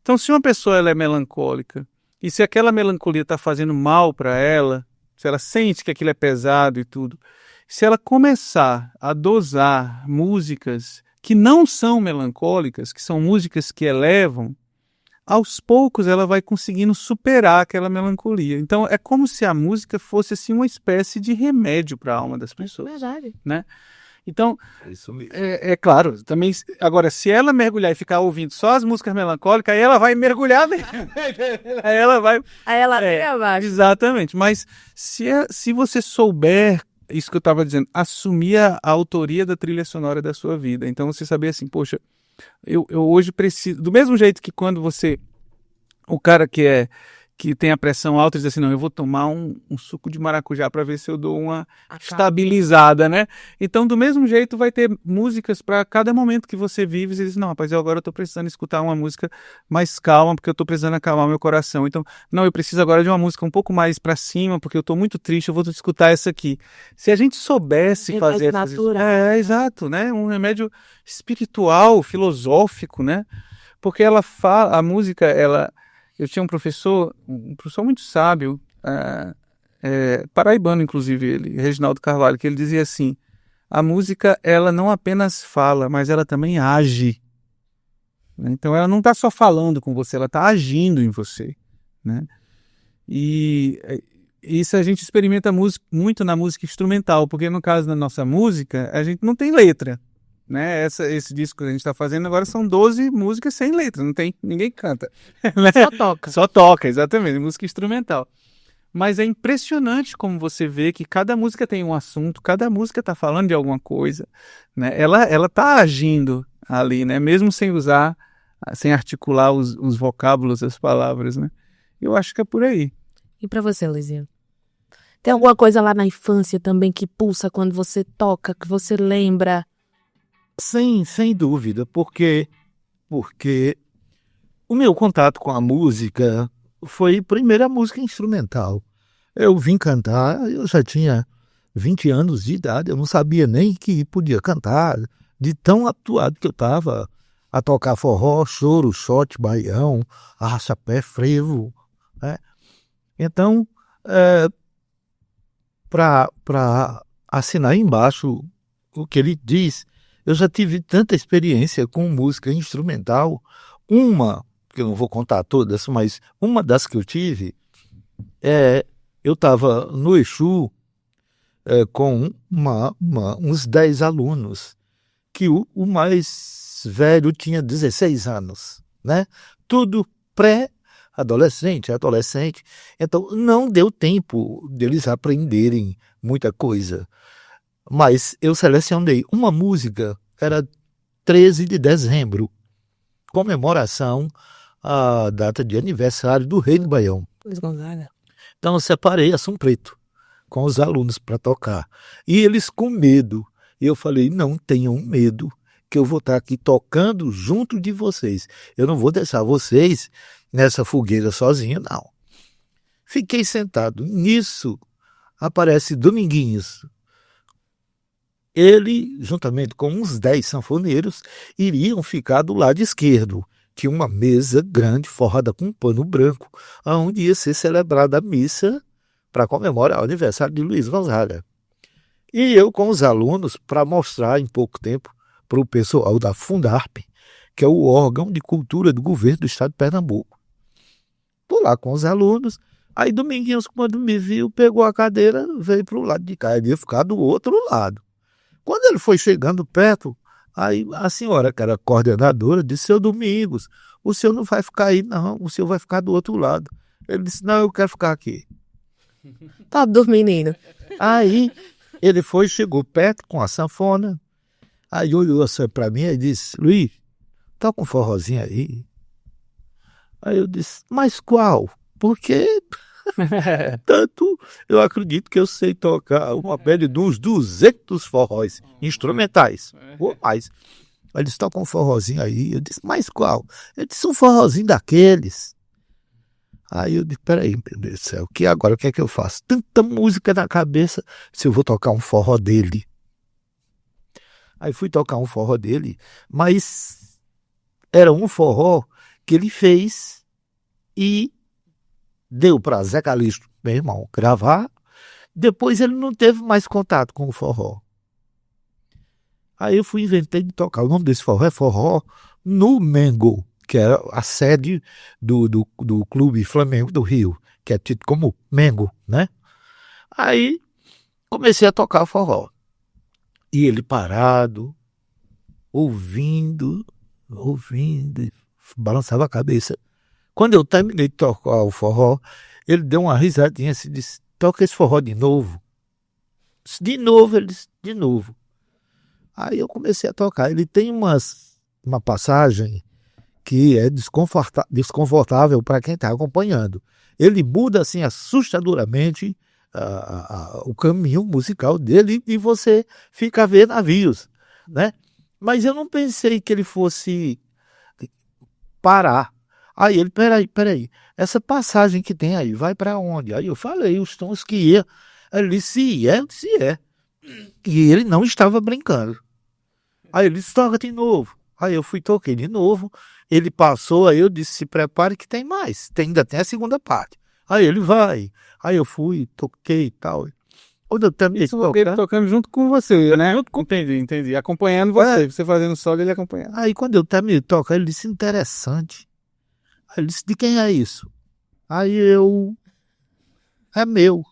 B: Então, se uma pessoa ela é melancólica e se aquela melancolia está fazendo mal para ela, se ela sente que aquilo é pesado e tudo, se ela começar a dosar músicas que não são melancólicas, que são músicas que elevam, aos poucos ela vai conseguindo superar aquela melancolia. Então, é como se a música fosse assim uma espécie de remédio para a alma das pessoas.
A: Verdade.
B: Né? Então,
C: Isso mesmo.
B: é claro, também, agora, se ela mergulhar e ficar ouvindo só as músicas melancólicas, aí ela vai mergulhar mesmo. Aí ela vai...
A: Aí ela abaixo.
B: Exatamente, mas se você souber, isso que eu estava dizendo, assumir a autoria da trilha sonora da sua vida, então você saber assim, poxa, eu hoje preciso, do mesmo jeito que quando o cara que tem a pressão alta diz assim, não, eu vou tomar um suco de maracujá para ver se eu dou uma estabilizada, né? Então, do mesmo jeito, vai ter músicas para cada momento que você vive, você diz, não, rapaz, agora eu tô precisando escutar uma música mais calma, porque eu tô precisando acalmar meu coração. Então, não, eu preciso agora de uma música um pouco mais para cima, porque eu tô muito triste, eu vou escutar essa aqui. Se a gente soubesse fazer... exato, né? Um remédio espiritual, filosófico, né? Porque a música, eu tinha um professor muito sábio, paraibano, inclusive, ele, Reginaldo Carvalho, que ele dizia assim, a música, ela não apenas fala, mas ela também age. Então, ela não está só falando com você, ela está agindo em você. Né? E isso a gente experimenta muito na música instrumental, porque no caso da nossa música, a gente não tem letra. Né? Esse disco que a gente está fazendo agora são 12 músicas sem letra, não tem, ninguém canta. Né?
A: Só toca.
B: Só toca, exatamente, música instrumental. Mas é impressionante como você vê que cada música tem um assunto, cada música está falando de alguma coisa. Né? Ela está agindo ali, né? Mesmo sem articular os vocábulos, as palavras. Né? Eu acho que é por aí.
A: E pra você, Luizinho? Tem alguma coisa lá na infância também que pulsa quando você toca, que você lembra?
C: Sem dúvida, porque o meu contato com a música foi primeiro a música instrumental. Eu vim cantar, eu já tinha 20 anos de idade, eu não sabia nem que podia cantar, de tão atuado que eu estava a tocar forró, choro, shot, baião, arrasta-pé, frevo, né? Então, para assinar embaixo o que ele diz, eu já tive tanta experiência com música instrumental, que eu não vou contar todas, mas uma das que eu tive, eu estava no Exu com uns 10 alunos, que o mais velho tinha 16 anos, né? Tudo pré-adolescente, adolescente. Então, não deu tempo deles aprenderem muita coisa. Mas eu selecionei uma música, era 13 de dezembro, comemoração à data de aniversário do Rei do Baião.
A: Luiz Gonzaga.
C: Então eu separei Assum Preto com os alunos para tocar. E eles com medo. E eu falei, não tenham medo, que eu vou estar aqui tocando junto de vocês. Eu não vou deixar vocês nessa fogueira sozinho, não. Fiquei sentado. Nisso aparece Dominguinhos. Ele, juntamente com uns 10 sanfoneiros, iriam ficar do lado esquerdo. Tinha uma mesa grande, forrada com um pano branco, onde ia ser celebrada a missa para comemorar o aniversário de Luiz Gonzaga. E eu com os alunos, para mostrar em pouco tempo para o pessoal da Fundarp, que é o órgão de cultura do governo do estado de Pernambuco. Estou lá com os alunos, aí Dominguinhos, quando me viu, pegou a cadeira, veio para o lado de cá, ele ia ficar do outro lado. Quando ele foi chegando perto, aí a senhora, que era coordenadora, disse, seu Domingos, o senhor não vai ficar aí não, o senhor vai ficar do outro lado. Ele disse, não, eu quero ficar aqui.
A: Tá do menino.
C: Aí ele foi, chegou perto com a sanfona, aí olhou assim para mim e disse, Luiz, toca um forrozinho aí. Aí eu disse, mas qual? Porque tanto eu acredito que eu sei tocar uma média de uns 200 forróis instrumentais, ou mais. Aí ele disse, toca um forrozinho aí. Eu disse, mas qual? Ele disse, um forrozinho daqueles. Aí eu disse, peraí, meu Deus do céu, o que é que eu faço? Tanta música na cabeça, se eu vou tocar um forró dele. Aí fui tocar um forró dele, mas era um forró que ele fez e deu para Zé Calixto, meu irmão, gravar. Depois ele não teve mais contato com o forró. Aí eu inventei de tocar. O nome desse forró é Forró no Mengo, que era a sede do Clube Flamengo do Rio, que é tido como Mengo, né? Aí comecei a tocar forró. E ele parado, ouvindo, balançava a cabeça. Quando eu terminei de tocar o forró, ele deu uma risadinha e disse, toca esse forró de novo. De novo, ele disse, de novo. Aí eu comecei a tocar. Ele tem uma passagem que é desconfortável para quem está acompanhando. Ele muda assim assustadoramente o caminho musical dele e você fica a ver navios, né? Mas eu não pensei que ele fosse parar. Aí ele, peraí, essa passagem que tem aí, vai para onde? Aí eu falei os tons que ia. Ele disse, se é. E ele não estava brincando. Aí ele disse, toca de novo. Aí eu toquei de novo. Ele passou, aí eu disse, se prepare que tem mais. Ainda tem a segunda parte. Aí ele vai. Aí eu toquei e tal. Quando eu terminei de tocar,
B: ele tocando junto com você, né? Entendi. Acompanhando você fazendo solo, ele acompanhando.
C: Aí quando eu terminei de tocar, ele disse, interessante. Aí ele disse, de quem é isso? Aí é meu.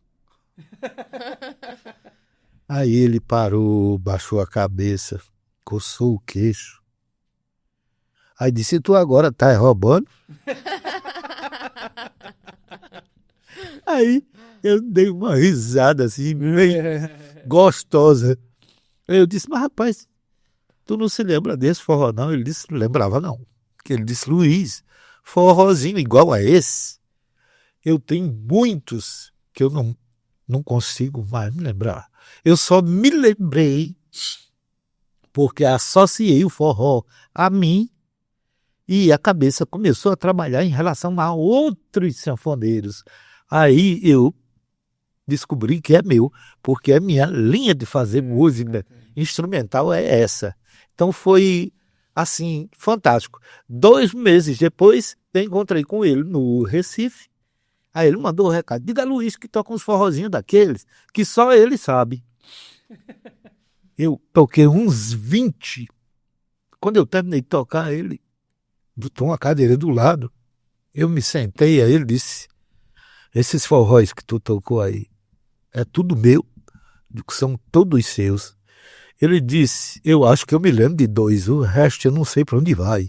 C: Aí ele parou, baixou a cabeça, coçou o queixo. Aí disse, tu agora tá roubando? Aí eu dei uma risada assim, bem gostosa. Eu disse, mas rapaz, tu não se lembra desse forró não? Ele disse, não lembrava não. Ele disse, Luiz, forrozinho igual a esse, Eu tenho muitos que eu não consigo mais me lembrar. Eu só me lembrei porque associei o forró a mim e a cabeça começou a trabalhar em relação a outros sanfoneiros. Aí eu descobri que é meu, porque a minha linha de fazer música instrumental é essa. Então foi, assim, fantástico. 2 meses depois, eu encontrei com ele no Recife. Aí ele mandou um recado: diga a Luiz que toca uns forrozinhos daqueles que só ele sabe. Eu toquei uns 20. Quando eu terminei de tocar, ele botou uma cadeira do lado. Eu me sentei, aí ele disse: esses forróis que tu tocou aí, é tudo meu, são todos seus. Ele disse: eu acho que eu me lembro de 2, o resto eu não sei para onde vai.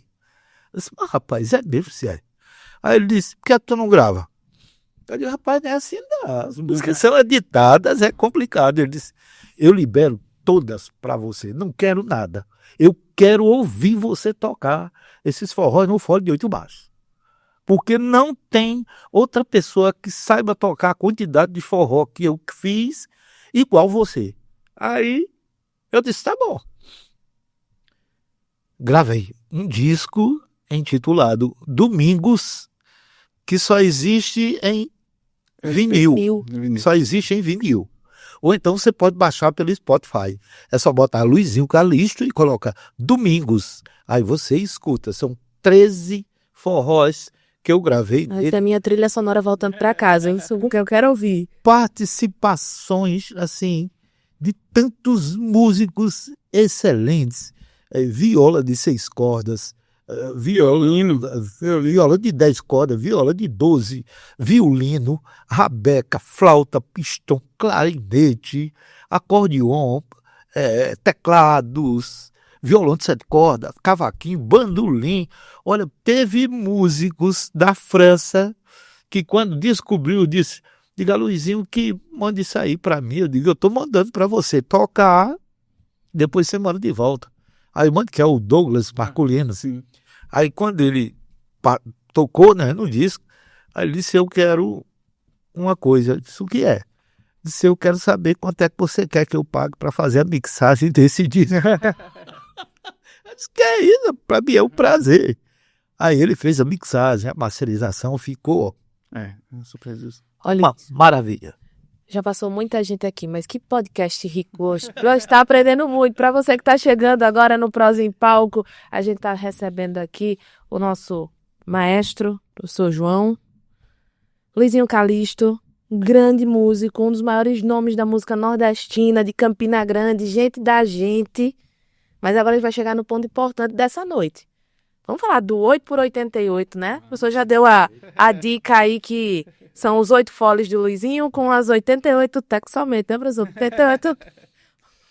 C: Eu disse: mas rapaz, é mesmo, se é. Aí ele disse: por que tu não grava? Eu disse: rapaz, não é assim não, as músicas são editadas, é complicado. Ele disse: eu libero todas para você, não quero nada. Eu quero ouvir você tocar esses forróis no Fole de 8 Baixos. Porque não tem outra pessoa que saiba tocar a quantidade de forró que eu fiz igual você. Aí eu disse: tá bom. Gravei um disco intitulado Domingos, que só existe em vinil. Só existe em vinil. Ou então você pode baixar pelo Spotify. É só botar Luizinho Calixto e coloca Domingos. Aí você escuta. São 13 forrós que eu gravei.
A: Aí tem a minha trilha sonora voltando para casa, hein? Isso que eu quero ouvir.
C: Participações, assim, de tantos músicos excelentes. Viola de 6 cordas, viola de 10 cordas, viola de 12, violino, rabeca, flauta, pistão, clarinete, acordeon, teclados, violão de 7 cordas, cavaquinho, bandolim. Olha, teve músicos da França que quando descobriu, disse: diga Luizinho que mande isso aí para mim. Eu digo: eu estou mandando para você tocar, depois você manda de volta. Aí manda, que é o Douglas Marculino.
B: Sim.
C: Aí quando ele tocou, né, no disco, aí ele disse: eu quero uma coisa. Eu disse: o que é? Disse: eu quero saber quanto é que você quer que eu pague para fazer a mixagem desse disco. Eu disse: que é isso? Para mim é um prazer. Aí ele fez a mixagem, a masterização, ficou
B: surpresa.
A: Olha,
C: uma maravilha.
A: já passou muita gente aqui, mas que podcast rico hoje. Nós está aprendendo muito. Para você que está chegando agora no Prosa em Palco, a gente está recebendo aqui o nosso maestro, professor João, Luizinho Calixto, um grande músico, um dos maiores nomes da música nordestina, de Campina Grande, gente da gente. Mas agora a gente vai chegar no ponto importante dessa noite. Vamos falar do 8 por 88, né? O professor já deu a dica aí que são os 8 foles de Luizinho com as 88 teclas somente, né, professor? 88,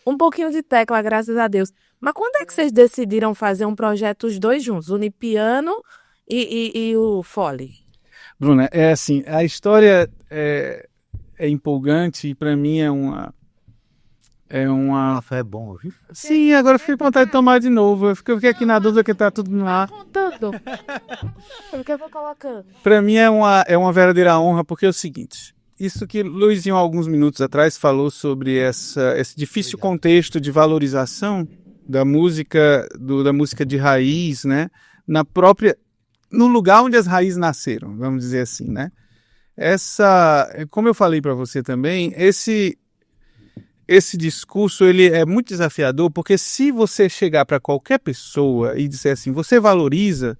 A: um pouquinho de tecla, graças a Deus. Mas quando é que vocês decidiram fazer um projeto os dois juntos, o Unipiano e o fole?
B: Bruna, é assim, a história é empolgante e para mim é uma...
C: Café é bom, viu?
B: Sim, agora eu fiquei com vontade de tomar de novo. Eu fiquei aqui na dúvida que tá tudo lá.
A: Contando. Porque eu vou colocando.
B: Para mim é uma verdadeira honra, porque é o seguinte: isso que Luizinho, há alguns minutos atrás, falou sobre esse difícil contexto de valorização da música, da música de raiz, né? No lugar onde as raízes nasceram, vamos dizer assim, né? Como eu falei para você também, esse discurso ele é muito desafiador, porque se você chegar para qualquer pessoa e disser assim: você valoriza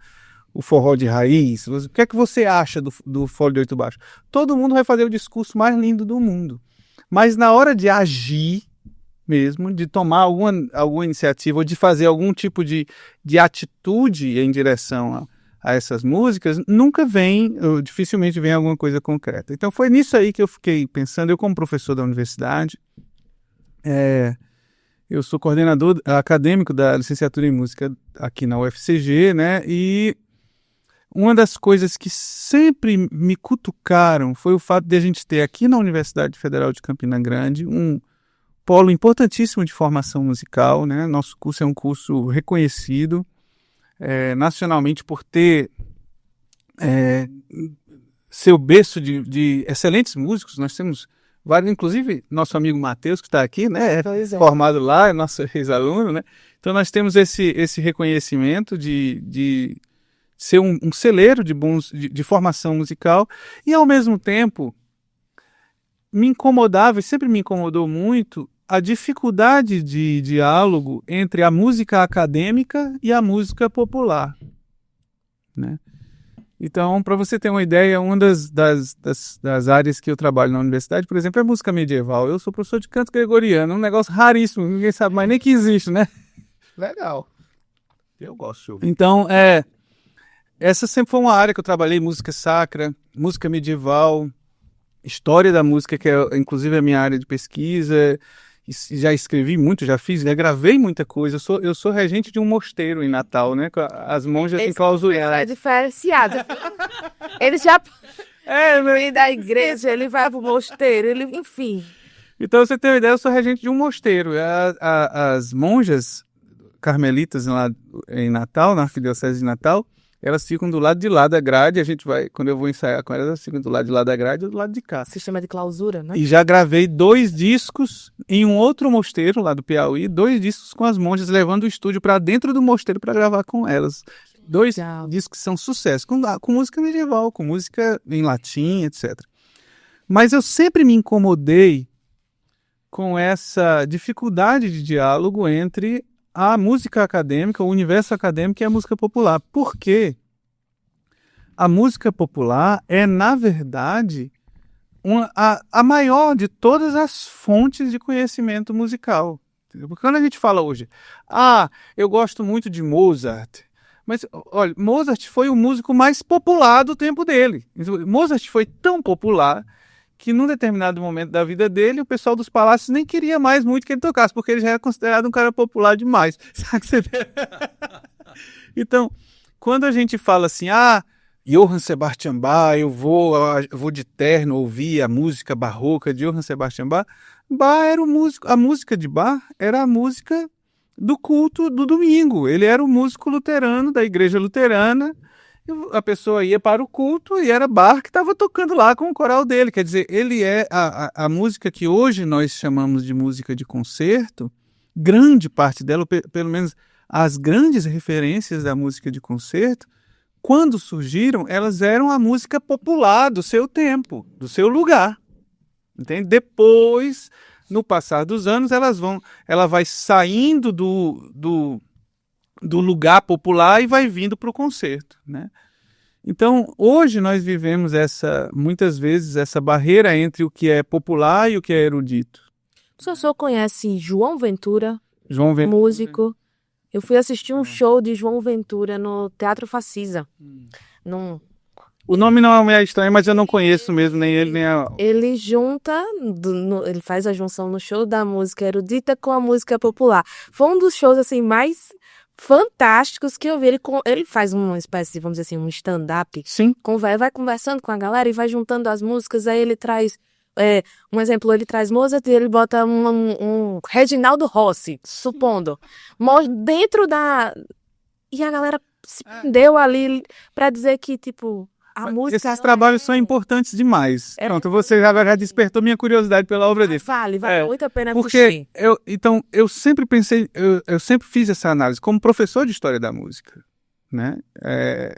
B: o forró de raiz, o que é que você acha do Fole de 8 Baixos? Todo mundo vai fazer o discurso mais lindo do mundo. Mas na hora de agir mesmo, de tomar alguma iniciativa ou de fazer algum tipo de atitude em direção a essas músicas, dificilmente vem alguma coisa concreta. Então foi nisso aí que eu fiquei pensando. Eu, como professor da universidade, eu sou coordenador acadêmico da licenciatura em música aqui na UFCG, né? E uma das coisas que sempre me cutucaram foi o fato de a gente ter aqui na Universidade Federal de Campina Grande um polo importantíssimo de formação musical, né? Nosso curso é um curso reconhecido nacionalmente por ter ser o berço de excelentes músicos. Nós temos vários, inclusive nosso amigo Matheus, que está aqui, né?
A: Pois é.
B: Formado lá, é nosso ex-aluno, né? Então nós temos esse reconhecimento de ser um celeiro de formação musical, e ao mesmo tempo me incomodava, e sempre me incomodou muito, a dificuldade de diálogo entre a música acadêmica e a música popular, né? Então, para você ter uma ideia, uma das áreas que eu trabalho na universidade, por exemplo, é música medieval. Eu sou professor de canto gregoriano, um negócio raríssimo, ninguém sabe mais nem que existe, né?
C: Legal. Eu gosto de ouvir.
B: Então, essa sempre foi uma área que eu trabalhei, música sacra, música medieval, história da música, que é inclusive a minha área de pesquisa. Já escrevi muito, já fiz, já gravei muita coisa. Eu sou regente de um mosteiro em Natal, né? As monjas em clausura.
A: É diferenciado. Ele já vem da igreja, ele vai pro mosteiro, enfim.
B: Então, você tem uma ideia, eu sou regente de um mosteiro. As monjas carmelitas lá em Natal, na Arquidiocese de Natal, elas ficam do lado de lá da grade. A gente vai, quando eu vou ensaiar com elas ficam do lado de lá da grade ou do lado de cá.
A: Sistema de clausura, né?
B: E já gravei 2 discos em um outro mosteiro lá do Piauí, 2 discos com as monjas, levando o estúdio para dentro do mosteiro para gravar com elas. 2 discos que são sucesso, com música medieval, com música em latim, etc. Mas eu sempre me incomodei com essa dificuldade de diálogo entre a música acadêmica, o universo acadêmico e a música popular. Porque a música popular é, na verdade, a maior de todas as fontes de conhecimento musical. Porque quando a gente fala hoje, eu gosto muito de Mozart, mas, olha, Mozart foi o músico mais popular do tempo dele. Mozart foi tão popular que num determinado momento da vida dele, o pessoal dos palácios nem queria mais muito que ele tocasse, porque ele já era considerado um cara popular demais. Sabe? Então, quando a gente fala assim, Johann Sebastian Bach, eu vou de terno ouvir a música barroca de Johann Sebastian Bach, era o músico, a música de Bach era a música do culto do domingo. Ele era o músico luterano da igreja luterana. A pessoa ia para o culto e era Bach que estava tocando lá com o coral dele. Quer dizer, ele é a música que hoje nós chamamos de música de concerto. Grande parte dela, pelo menos as grandes referências da música de concerto, quando surgiram, elas eram a música popular do seu tempo, do seu lugar. Entende? Depois, no passar dos anos, ela vai saindo do lugar popular e vai vindo para o concerto, né? Então, hoje nós vivemos muitas vezes essa barreira entre o que é popular e o que é erudito.
A: O senhor conhece João Ventura,
B: Ventura,
A: músico? Eu fui assistir um show de João Ventura no Teatro Facisa.
B: O nome não é estranho, mas eu não conheço mesmo, nem ele, nem a...
A: Ele ele faz a junção no show da música erudita com a música popular. Foi um dos shows, assim, mais fantásticos que eu vi. Ele faz uma espécie, vamos dizer assim, um stand-up.
B: Sim.
A: Vai conversando com a galera e vai juntando as músicas. Aí ele traz, um exemplo, ele traz Mozart e ele bota um Reginaldo Rossi, supondo. Dentro da... E a galera se prendeu ali pra dizer que, tipo...
B: Esses trabalhos são importantes demais. Pronto, você já despertou minha curiosidade pela obra dele.
A: Vale muito a pena
B: porque eu sempre pensei, eu sempre fiz essa análise como professor de história da música, né?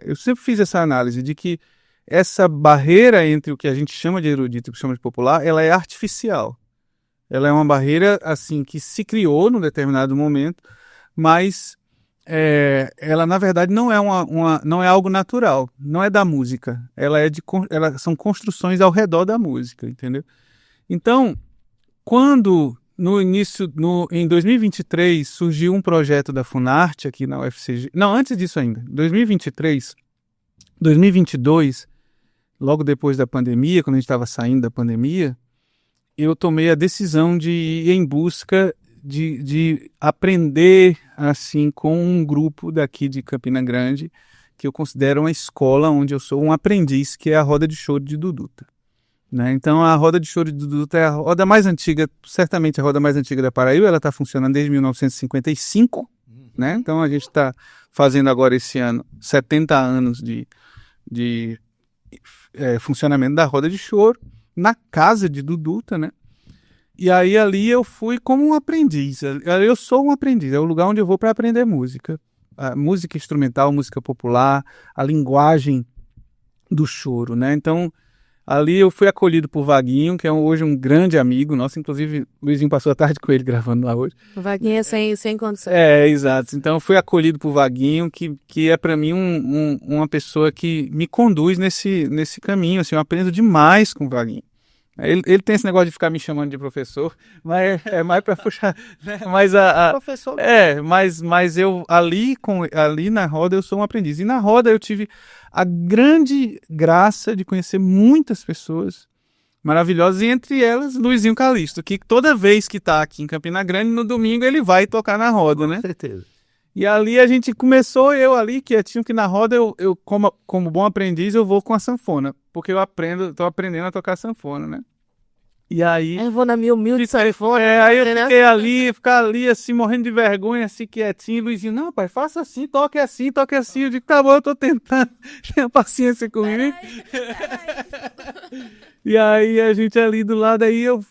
B: Eu sempre fiz essa análise de que essa barreira entre o que a gente chama de erudito e o que chama de popular, ela é artificial. Ela é uma barreira assim que se criou num determinado momento, mas ela na verdade não é não é algo natural, não é da música, são construções ao redor da música, entendeu? Então, quando em 2023 surgiu um projeto da Funarte aqui na UFCG, não, antes disso ainda, 2022, logo depois da pandemia, quando a gente estava saindo da pandemia, eu tomei a decisão de ir em busca de aprender assim com um grupo daqui de Campina Grande, que eu considero uma escola onde eu sou um aprendiz, que é a Roda de Choro de Duduta, né? Então a Roda de Choro de Duduta é a roda mais antiga, certamente a roda mais antiga da Paraíba. Ela está funcionando desde 1955, né? Então a gente está fazendo agora esse ano 70 anos de funcionamento da roda de choro, na casa de Duduta, né? E aí ali eu fui como um aprendiz. Eu sou um aprendiz, é o lugar onde eu vou para aprender música. A música instrumental, música popular, a linguagem do choro, né? Então, ali eu fui acolhido por Vaguinho, que é hoje um grande amigo nosso, inclusive o Luizinho passou a tarde com ele gravando lá hoje.
A: O Vaguinho é sem condições.
B: Exato. Então eu fui acolhido por Vaguinho, que é para mim uma pessoa que me conduz nesse caminho, assim, eu aprendo demais com o Vaguinho. Ele tem esse negócio de ficar me chamando de professor, mas é mais para puxar, né? Mas
C: Professor.
B: mas eu ali na roda eu sou um aprendiz. E na roda eu tive a grande graça de conhecer muitas pessoas maravilhosas, e entre elas Luizinho Calixto, que toda vez que está aqui em Campina Grande, no domingo ele vai tocar na roda, né?
C: Com certeza.
B: E ali a gente começou, eu ali quietinho, que na roda eu como bom aprendiz, eu vou com a sanfona, porque tô aprendendo a tocar sanfona, né? E aí...
A: Eu vou na minha humilde sanfona.
B: aí eu ficar ali, assim, morrendo de vergonha, assim, quietinho, Luizinho, não, pai, faça assim, toque assim. Eu digo, tá bom, eu tô tentando, tenha paciência comigo. E aí a gente ali do lado, aí eu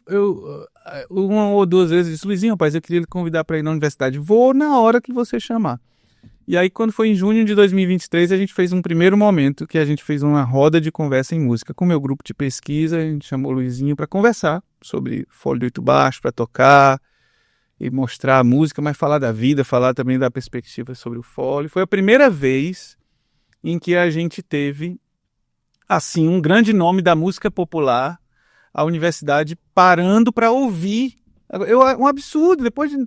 B: uma ou duas vezes disse, Luizinho, rapaz, eu queria lhe convidar para ir na universidade, vou na hora que você chamar. E aí quando foi em junho de 2023, a gente fez um primeiro momento, que a gente fez uma roda de conversa em música com o meu grupo de pesquisa, a gente chamou o Luizinho para conversar sobre Fole de Oito Baixo, para tocar e mostrar a música, mas falar da vida, falar também da perspectiva sobre o fole. Foi a primeira vez em que a gente teve, assim, um grande nome da música popular, a universidade parando para ouvir. Um absurdo, depois de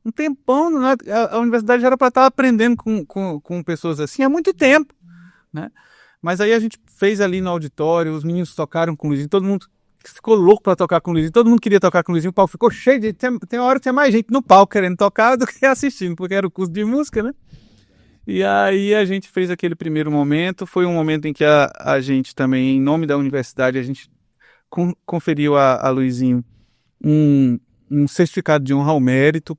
B: um tempão, né? A universidade já era para estar aprendendo com pessoas assim há muito tempo, né? Mas aí a gente fez ali no auditório, os meninos tocaram com o Luizinho, todo mundo ficou louco para tocar com o Luizinho, todo mundo queria tocar com o Luizinho, o palco ficou cheio, tem hora que tem mais gente no palco querendo tocar do que assistindo, porque era o curso de música, né? E aí a gente fez aquele primeiro momento, foi um momento em que a gente também, em nome da universidade, a gente conferiu a Luizinho um certificado de honra ao mérito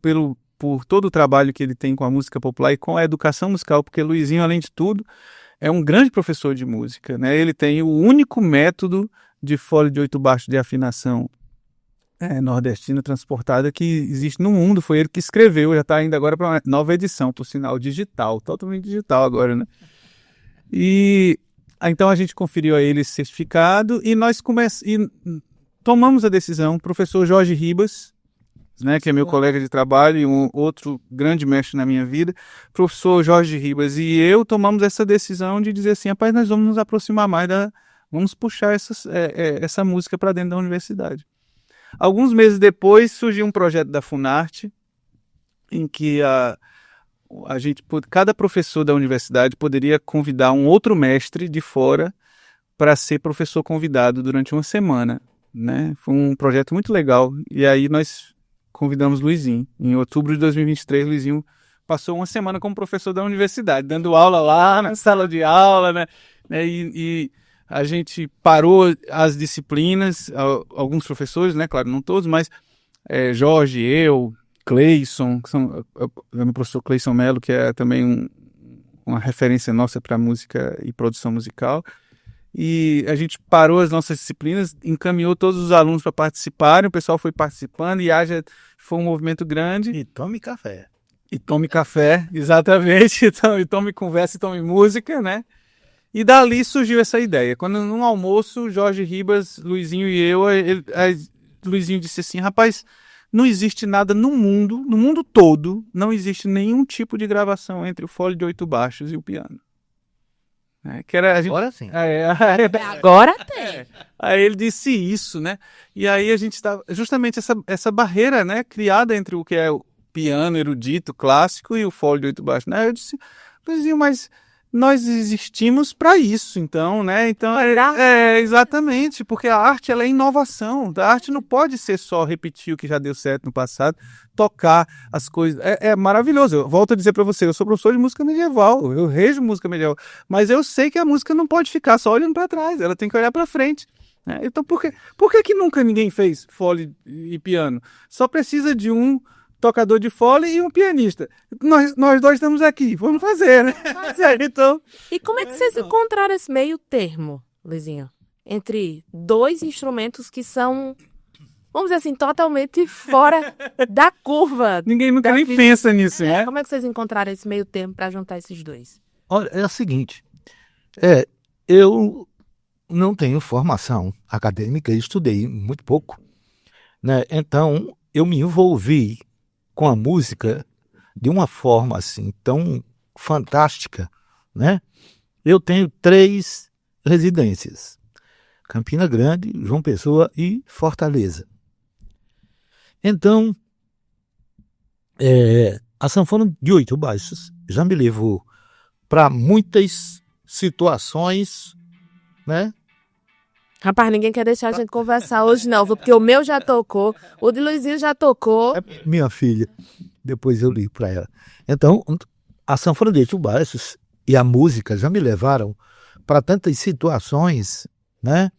B: por todo o trabalho que ele tem com a música popular e com a educação musical, porque Luizinho, além de tudo, é um grande professor de música, né? Ele tem o único método de fole de oito baixo de afinação nordestina transportada que existe no mundo, foi ele que escreveu, já está indo agora para uma nova edição, por sinal, digital, totalmente digital agora, né? E então a gente conferiu a ele esse certificado e nós tomamos a decisão, o professor Jorge Ribas, né, que é meu colega de trabalho e um outro grande mestre na minha vida, professor Jorge Ribas e eu tomamos essa decisão de dizer assim, rapaz, nós vamos nos aproximar mais vamos puxar essa música para dentro da universidade. Alguns meses depois surgiu um projeto da Funarte, em que cada professor da universidade poderia convidar um outro mestre de fora para ser professor convidado durante uma semana, né? Foi um projeto muito legal. E aí nós convidamos Luizinho. Em outubro de 2023, Luizinho passou uma semana como professor da universidade, dando aula lá na sala de aula, né? E a gente parou as disciplinas, alguns professores, né? Claro, não todos, mas Jorge, eu, Cleison, o meu professor Cleison Melo, que é também uma referência nossa para música e produção musical. E a gente parou as nossas disciplinas, encaminhou todos os alunos para participarem, o pessoal foi participando e foi um movimento grande.
C: E tome café.
B: E tome café, exatamente. E tome conversa e tome música, né? E dali surgiu essa ideia. Quando num almoço, Jorge Ribas, Luizinho e eu, Luizinho disse assim, rapaz, não existe nada no mundo todo, não existe nenhum tipo de gravação entre o fole de oito baixos e o piano.
C: Agora sim.
A: Agora tem.
B: Aí ele disse isso, né? E aí a gente estava... Justamente essa barreira, né? Criada entre o que é o piano erudito, clássico, e o fole de oito baixos, né? Eu disse, Luizinho, mas nós existimos para isso, então, né? Então, exatamente, porque a arte, ela é inovação. A arte não pode ser só repetir o que já deu certo no passado, tocar as coisas. É maravilhoso. Eu volto a dizer para você, eu sou professor de música medieval, eu rejo música medieval, mas eu sei que a música não pode ficar só olhando para trás, ela tem que olhar para frente. Né? Então, por que nunca ninguém fez fole e piano? Só precisa de um tocador de fole e um pianista. Nós dois estamos aqui, vamos fazer, né? Então...
A: E como é que vocês encontraram esse meio termo, Luizinho? entre dois instrumentos que são, vamos dizer assim, totalmente fora da curva.
B: Ninguém nunca
A: da
B: nem
A: física.
B: pensa nisso, né?
A: Como é que vocês encontraram esse meio termo para juntar esses dois?
C: Olha, é o seguinte, eu não tenho formação acadêmica, eu estudei muito pouco, né? Então, eu me envolvi com a música de uma forma assim tão fantástica, né? Eu tenho 3 residências: Campina Grande, João Pessoa e Fortaleza. Então, a sanfona de 8 baixos já me levou para muitas situações, né?
A: Rapaz, ninguém quer deixar a gente conversar hoje não, viu? Porque o meu já tocou, o de Luizinho já tocou.
C: É minha filha, depois eu ligo para ela. Então, a sanfona de 8 baixos e a música já me levaram para tantas situações, né?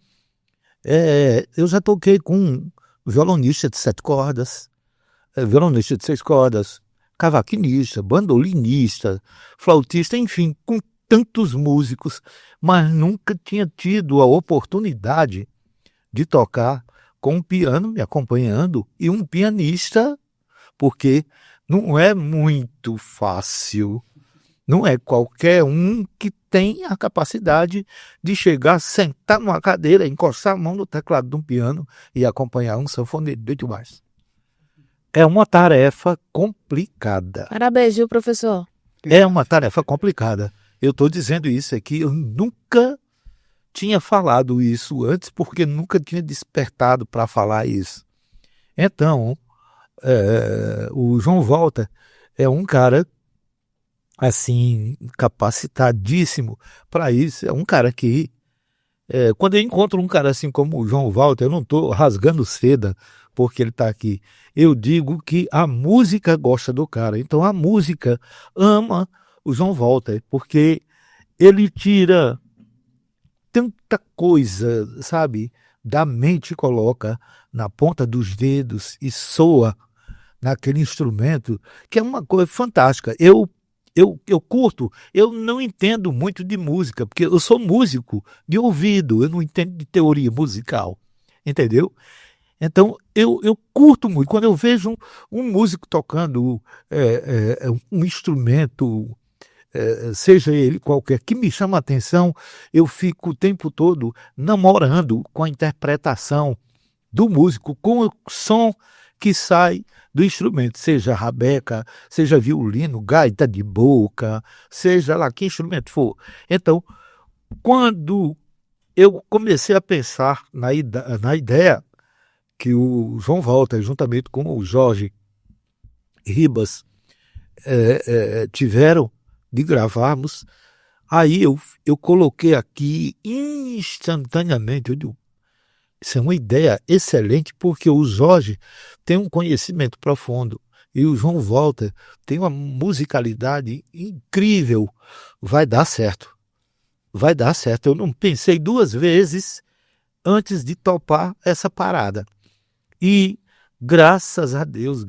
C: Eu já toquei com violonista de 7 cordas, violonista de 6 cordas, cavaquinista, bandolinista, flautista, enfim, com tantos músicos, mas nunca tinha tido a oportunidade de tocar com um piano me acompanhando e um pianista, porque não é muito fácil. Não é qualquer um que tem a capacidade de chegar, sentar numa cadeira, encostar a mão no teclado de um piano e acompanhar um sanfoneiro de 8 baixos. É uma tarefa complicada.
A: Parabéns, viu, professor?
C: É uma tarefa complicada. Eu estou dizendo isso aqui, eu nunca tinha falado isso antes, porque nunca tinha despertado para falar isso. Então, o João Walter é um cara assim, capacitadíssimo para isso. É um cara que, quando eu encontro um cara assim como o João Walter, eu não estou rasgando seda porque ele está aqui. Eu digo que a música gosta do cara. Então a música ama o João Walter, porque ele tira tanta coisa, sabe, da mente e coloca na ponta dos dedos e soa naquele instrumento, que é uma coisa fantástica. Eu curto, eu não entendo muito de música, porque eu sou músico de ouvido, eu não entendo de teoria musical, entendeu? Então, eu curto muito. Quando eu vejo um músico tocando um instrumento, seja ele qualquer, que me chama a atenção, eu fico o tempo todo namorando com a interpretação do músico, com o som que sai do instrumento, seja rabeca, seja violino, gaita de boca, seja lá que instrumento for. Então, quando eu comecei a pensar na ideia que o João Walter, juntamente com o Jorge Ribas, tiveram de gravarmos, aí eu coloquei aqui instantaneamente, eu digo, isso é uma ideia excelente, porque o Jorge tem um conhecimento profundo e o João Walter tem uma musicalidade incrível. Vai dar certo. Vai dar certo. Eu não pensei 2 vezes antes de topar essa parada. E graças a Deus,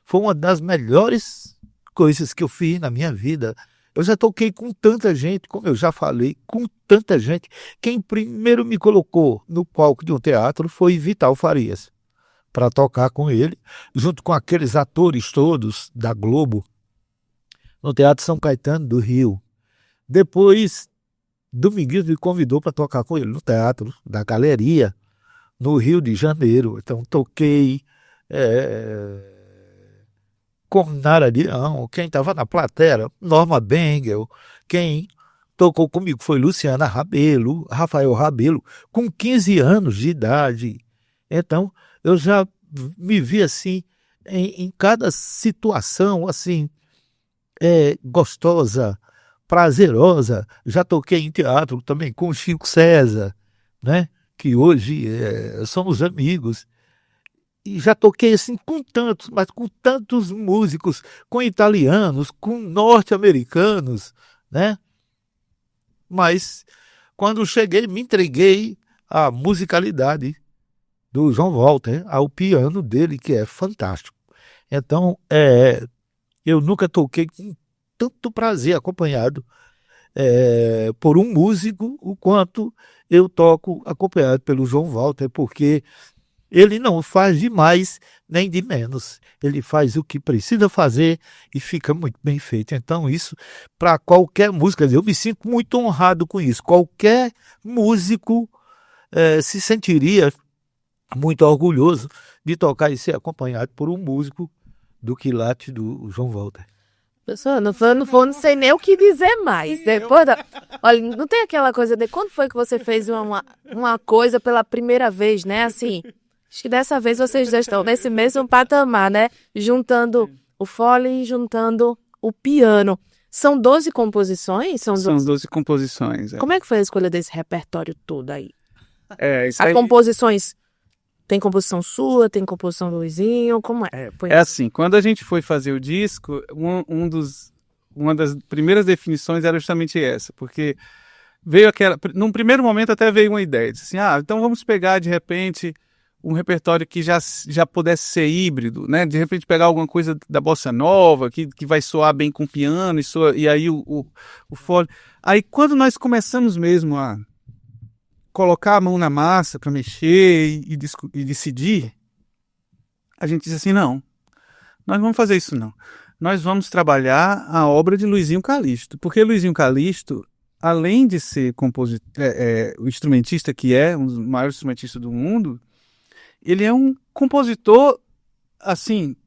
C: foi uma das melhores coisas que eu fiz na minha vida. Eu já toquei com tanta gente, como eu já falei, com tanta gente. Quem primeiro me colocou no palco de um teatro foi Vital Farias, para tocar com ele, junto com aqueles atores todos da Globo, no Teatro São Caetano do Rio. Depois, Dominguinhos me convidou para tocar com ele no Teatro da Galeria, no Rio de Janeiro. Então, toquei com Nara Leão, quem estava na plateia, Norma Bengel, quem tocou comigo foi Luciana Rabelo, Rafael Rabelo, com 15 anos de idade. Então, eu já me vi assim, em cada situação, assim, gostosa, prazerosa. Já toquei em teatro também com o Chico César, né? Que hoje somos amigos. E já toquei assim com tantos músicos, com italianos, com norte-americanos, né? Mas quando cheguei, me entreguei à musicalidade do João Walter, ao piano dele, que é fantástico. Então, eu nunca toquei com tanto prazer acompanhado por um músico o quanto eu toco acompanhado pelo João Walter, porque ele não faz de mais nem de menos. Ele faz o que precisa fazer e fica muito bem feito. Então isso, para qualquer música, eu me sinto muito honrado com isso. Qualquer músico se sentiria muito orgulhoso de tocar e ser acompanhado por um músico do quilate do João Walter.
A: Pessoal, não sei nem o que dizer mais. Depois olha, não tem aquela coisa de quando foi que você fez uma coisa pela primeira vez, né? Assim, acho que dessa vez vocês já estão nesse mesmo patamar, né? Juntando o fole e juntando o piano. São 12 composições?
B: São 12 composições.
A: Como é que foi a escolha desse repertório todo aí?
B: Isso
A: As
B: aí...
A: composições... Tem composição sua, tem composição do Luizinho, como é?
B: Assim, quando a gente foi fazer o disco, uma das primeiras definições era justamente essa, porque veio num primeiro momento até veio uma ideia, disse assim, então vamos pegar de repente um repertório que já pudesse ser híbrido, né? De repente pegar alguma coisa da bossa nova, que vai soar bem com piano, e aí o fole. Aí quando nós começamos mesmo a colocar a mão na massa para mexer e decidir, a gente disse assim, não, nós não vamos fazer isso não. Nós vamos trabalhar a obra de Luizinho Calixto, porque Luizinho Calixto, além de ser o instrumentista que é, um dos maiores instrumentistas do mundo, ele é um compositor, assim,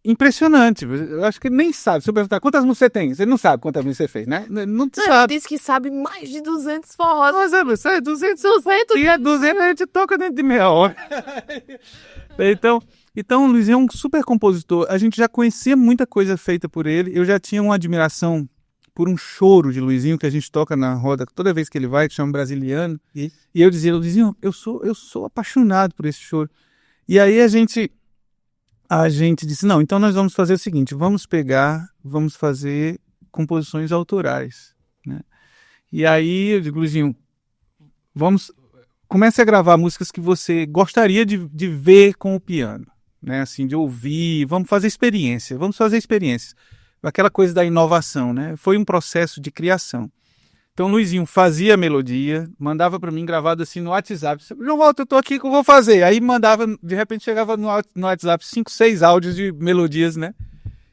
B: impressionante. Eu acho que ele nem sabe. Se eu perguntar quantas músicas você tem, você não sabe quantas músicas você fez, né? Não sabe.
A: Diz que sabe mais de 200 forrós.
B: Mas é 200. E 200 a gente toca dentro de meia hora. Então, o Luizinho é um super compositor. A gente já conhecia muita coisa feita por ele. Eu já tinha uma admiração por um choro de Luizinho que a gente toca na roda toda vez que ele vai, que chama Brasiliano. E eu dizia, Luizinho, eu sou apaixonado por esse choro. E aí a gente disse, não, então nós vamos fazer o seguinte, vamos fazer composições autorais, né? E aí eu digo, Luizinho, comece a gravar músicas que você gostaria de ver com o piano, né? Assim, de ouvir, vamos fazer experiências. Aquela coisa da inovação, né? Foi um processo de criação. Então o Luizinho fazia a melodia, mandava para mim gravado assim no WhatsApp. João Walter, eu tô aqui, o que eu vou fazer? Aí mandava, de repente chegava no WhatsApp 5, 6 áudios de melodias, né?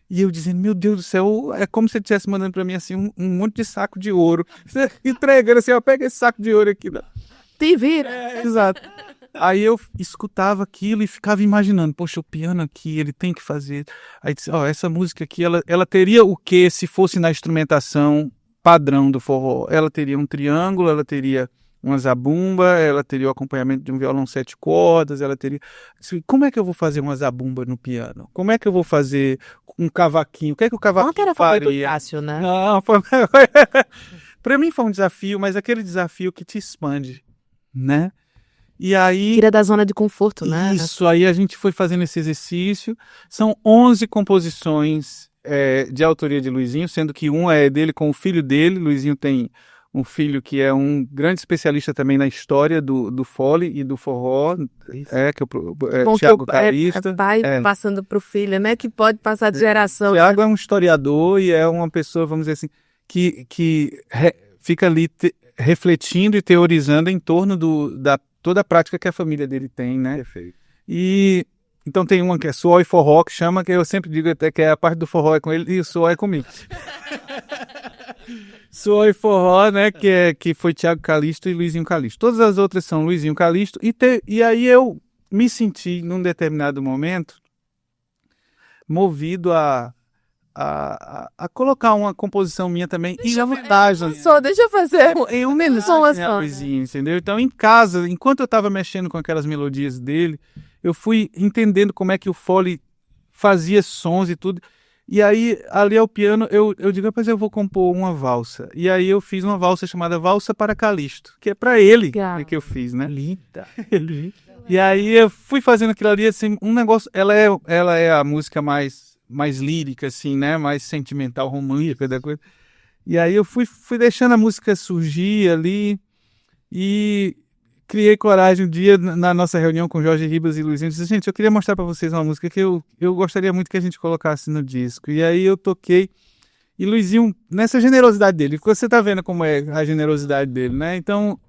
B: E eu dizendo, meu Deus do céu, é como se ele estivesse mandando para mim assim um monte de saco de ouro. Entregando assim, pega esse saco de ouro aqui.
A: Te vira.
B: Exato. Aí eu escutava aquilo e ficava imaginando, poxa, o piano aqui, ele tem que fazer. Aí disse, essa música aqui, ela teria o quê se fosse na instrumentação padrão do forró? Ela teria um triângulo, ela teria uma zabumba, ela teria o acompanhamento de um violão 7 cordas, ela teria... Como é que eu vou fazer uma zabumba no piano? Como é que eu vou fazer um cavaquinho? O que é que o cavaquinho faria?
A: Fácil, né?
B: Não, para mim foi um desafio, mas aquele desafio que te expande, né? E aí...
A: Tira da zona de conforto, né?
B: Isso, aí a gente foi fazendo esse exercício. São 11 composições de autoria de Luizinho, sendo que uma é dele com o filho dele. Luizinho tem um filho que é um grande especialista também na história do fole e do forró, que é o Thiago Calixto.
A: Pai passando para o filho, né? Que pode passar de geração.
B: O Thiago é um historiador e é uma pessoa, vamos dizer assim, que fica ali refletindo e teorizando em torno da toda a prática que a família dele tem, né?
C: Perfeito.
B: E então tem uma que é Suor e Forró, que chama, que eu sempre digo até que a parte do forró é com ele e o Suor é comigo. Suor e Forró, né? Que foi Thiago Calixto e Luizinho Calixto. Todas as outras são Luizinho Calixto. E aí eu me senti, num determinado momento, movido a colocar uma composição minha também em homenagem.
A: Deixa eu fazer
B: Em homenagem a Luizinho, entendeu? Então, em casa, enquanto eu estava mexendo com aquelas melodias dele, eu fui entendendo como é que o fole fazia sons e tudo. E aí, ali ao piano, eu digo, rapaz, eu vou compor uma valsa. E aí eu fiz uma valsa chamada Valsa para Calixto, que é para ele que eu fiz, né?
C: Linda.
B: E aí eu fui fazendo aquilo ali, assim, um negócio... Ela é a música mais lírica, assim, né? Mais sentimental, romântica da coisa. E aí eu fui deixando a música surgir ali e criei coragem um dia na nossa reunião com Jorge Ribas e Luizinho. Disse, gente, eu queria mostrar para vocês uma música que eu gostaria muito que a gente colocasse no disco. E aí eu toquei E Luizinho, nessa generosidade dele, você tá vendo como é a generosidade dele, né? Então,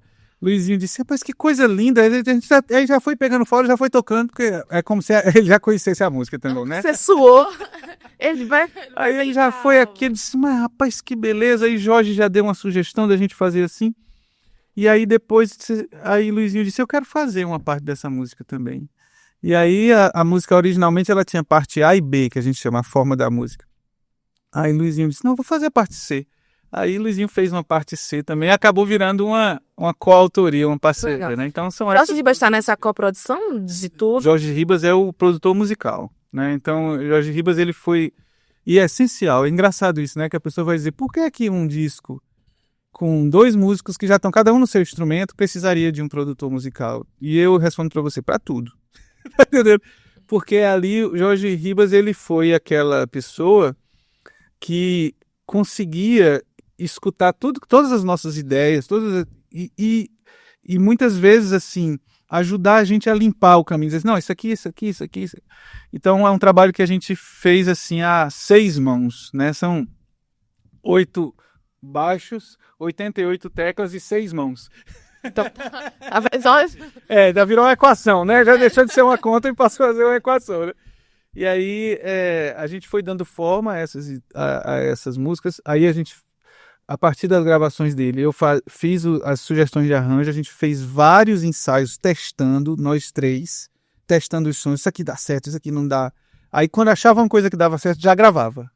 B: Luizinho disse, rapaz, que coisa linda. Aí já foi pegando fora, já foi tocando, porque é como se ele já conhecesse a música também, né?
A: Você suou. Ele vai.
B: Aí ele já foi aqui, ele disse, mas rapaz, que beleza. Aí Jorge já deu uma sugestão da gente fazer assim. E aí depois, aí Luizinho disse, eu quero fazer uma parte dessa música também. E aí a música originalmente ela tinha parte A e B, que a gente chama a forma da música. Aí Luizinho disse, não, vou fazer a parte C. Aí Luizinho fez uma parte C também, acabou virando uma coautoria, uma parceria, né? Então são
A: Jorge Ribas está nessa coprodução de tudo.
B: Jorge Ribas é o produtor musical, né? Então Jorge Ribas ele foi e é essencial, é engraçado isso, né? Que a pessoa vai dizer, por que aqui um disco com 2 músicos que já estão cada um no seu instrumento precisaria de um produtor musical? E eu respondo para você, para tudo. Tá entendendo? Porque ali o Jorge Ribas ele foi aquela pessoa que conseguia escutar todas as nossas ideias, e muitas vezes assim ajudar a gente a limpar o caminho, dizer, não, isso aqui. Então é um trabalho que a gente fez assim a 6 mãos, né? São 8 baixos, 88 teclas e 6 mãos.
A: Então,
B: já virou uma equação, né? Já deixou de ser uma conta e passou a ser uma equação, né? E aí a gente foi dando forma a essas músicas. Aí a partir das gravações dele, eu fiz as sugestões de arranjo, a gente fez vários ensaios testando, nós 3, testando os sons, isso aqui dá certo, isso aqui não dá. Aí quando achava uma coisa que dava certo, já gravava,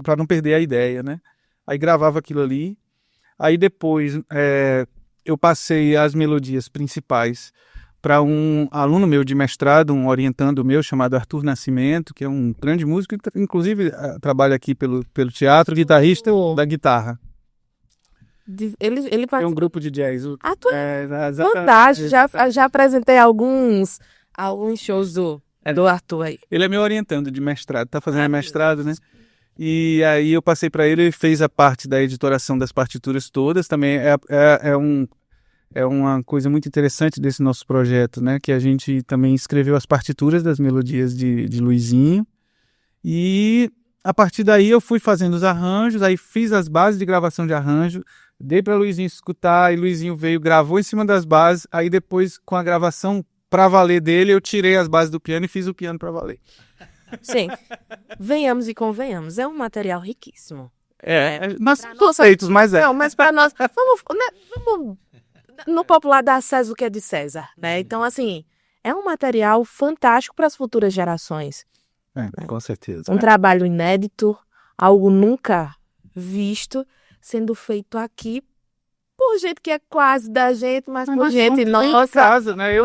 B: para não perder a ideia, né? Aí gravava aquilo ali. Aí depois eu passei as melodias principais para um aluno meu de mestrado, um orientando meu chamado Arthur Nascimento, que é um grande músico, que inclusive trabalha aqui pelo teatro, guitarrista da guitarra.
A: Ele
B: É um grupo de jazz.
A: Fantástico, já apresentei alguns shows do Arthur aí.
B: Ele é meu orientando de mestrado, tá fazendo mestrado, né? E aí eu passei para ele, ele fez a parte da editoração das partituras todas, também é uma coisa muito interessante desse nosso projeto, né? Que a gente também escreveu as partituras das melodias de Luizinho. E a partir daí eu fui fazendo os arranjos, aí fiz as bases de gravação de arranjo, dei para Luizinho escutar, e Luizinho veio, gravou em cima das bases, aí depois com a gravação para valer dele, eu tirei as bases do piano e fiz o piano para valer.
A: Sim, venhamos e convenhamos, é um material riquíssimo.
B: Nós conceitos, mas
A: Não, mas para nós, vamos no popular dar a César o que é de César, né? Então, assim, é um material fantástico para as futuras gerações.
C: Com certeza.
A: Um trabalho inédito, algo nunca visto, sendo feito aqui por gente que é quase da gente, mas por gente nossa.
B: Em casa, né?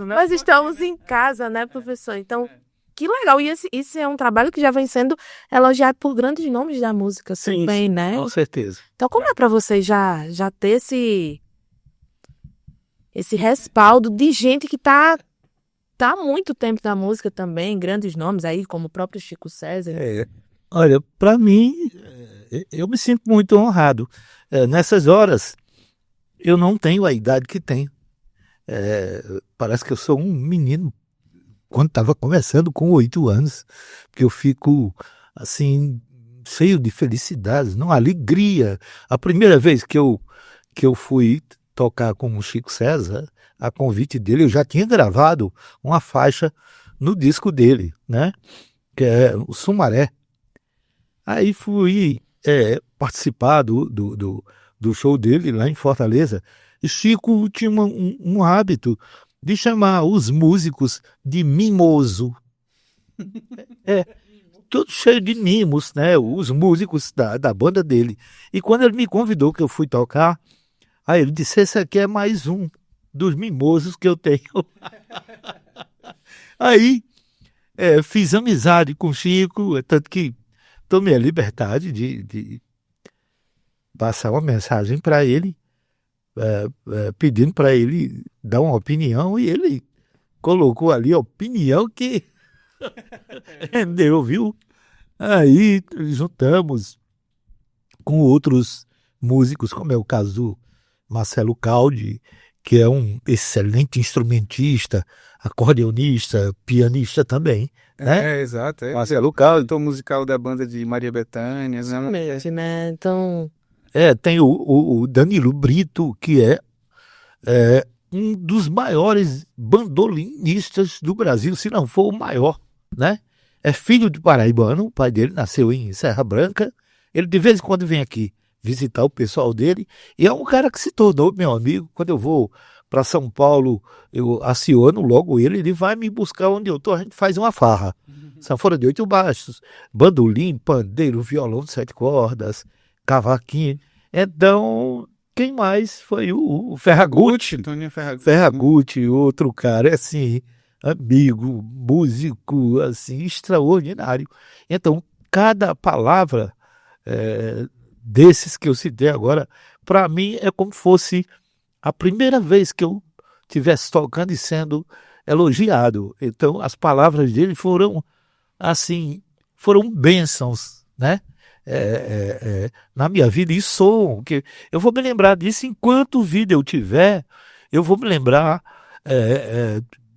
A: Mas estamos em casa, né, professor? Então, que legal. E isso é um trabalho que já vem sendo elogiado por grandes nomes da música também, né?
C: Com certeza.
A: Então, como é para vocês já ter esse respaldo de gente que tá há muito tempo na música também, grandes nomes aí, como o próprio Chico César.
C: Olha, para mim, eu me sinto muito honrado. Nessas horas, eu não tenho a idade que tenho. Parece que eu sou um menino quando estava começando com 8 anos, porque eu fico assim cheio de felicidades, não, alegria. A primeira vez que eu fui tocar com o Chico César, a convite dele, eu já tinha gravado uma faixa no disco dele, né? Que é o Sumaré. Aí fui participar do show dele lá em Fortaleza. E Chico tinha um hábito de chamar os músicos de mimoso. Tudo cheio de mimos, né? Os músicos da banda dele. E quando ele me convidou que eu fui tocar, aí ele disse, esse aqui é mais um dos mimosos que eu tenho. Aí fiz amizade com o Chico, tanto que tomei a liberdade de passar uma mensagem para ele, pedindo para ele dar uma opinião, e ele colocou ali a opinião que rendeu, viu? Aí juntamos com outros músicos, como é o caso do Marcelo Caldi, que é um excelente instrumentista, acordeonista, pianista também, né?
B: Exato.
C: Marcelo Carlos.
B: Cantor musical da banda de Maria Bethânia, né?
A: Né? Então,
C: Tem o Danilo Brito, que é um dos maiores bandolinistas do Brasil, se não for o maior, né? É filho de paraibano, o pai dele nasceu em Serra Branca. Ele de vez em quando vem aqui visitar o pessoal dele, e é um cara que se tornou meu amigo. Quando eu vou para São Paulo, eu aciono logo ele vai me buscar onde eu tô, a gente faz uma farra. Sanfona de 8 baixos, bandolim, pandeiro, violão de 7 cordas, cavaquinho. Então, quem mais foi o Ferragutti?
B: Toninho Ferragutti.
C: Ferragutti, outro cara, assim, amigo, músico, assim, extraordinário. Então, cada palavra desses que eu citei agora, para mim é como se fosse a primeira vez que eu estivesse tocando e sendo elogiado. Então, as palavras dele foram, assim, foram bênçãos, né? Na minha vida, e soam, que eu vou me lembrar disso enquanto vida eu tiver, eu vou me lembrar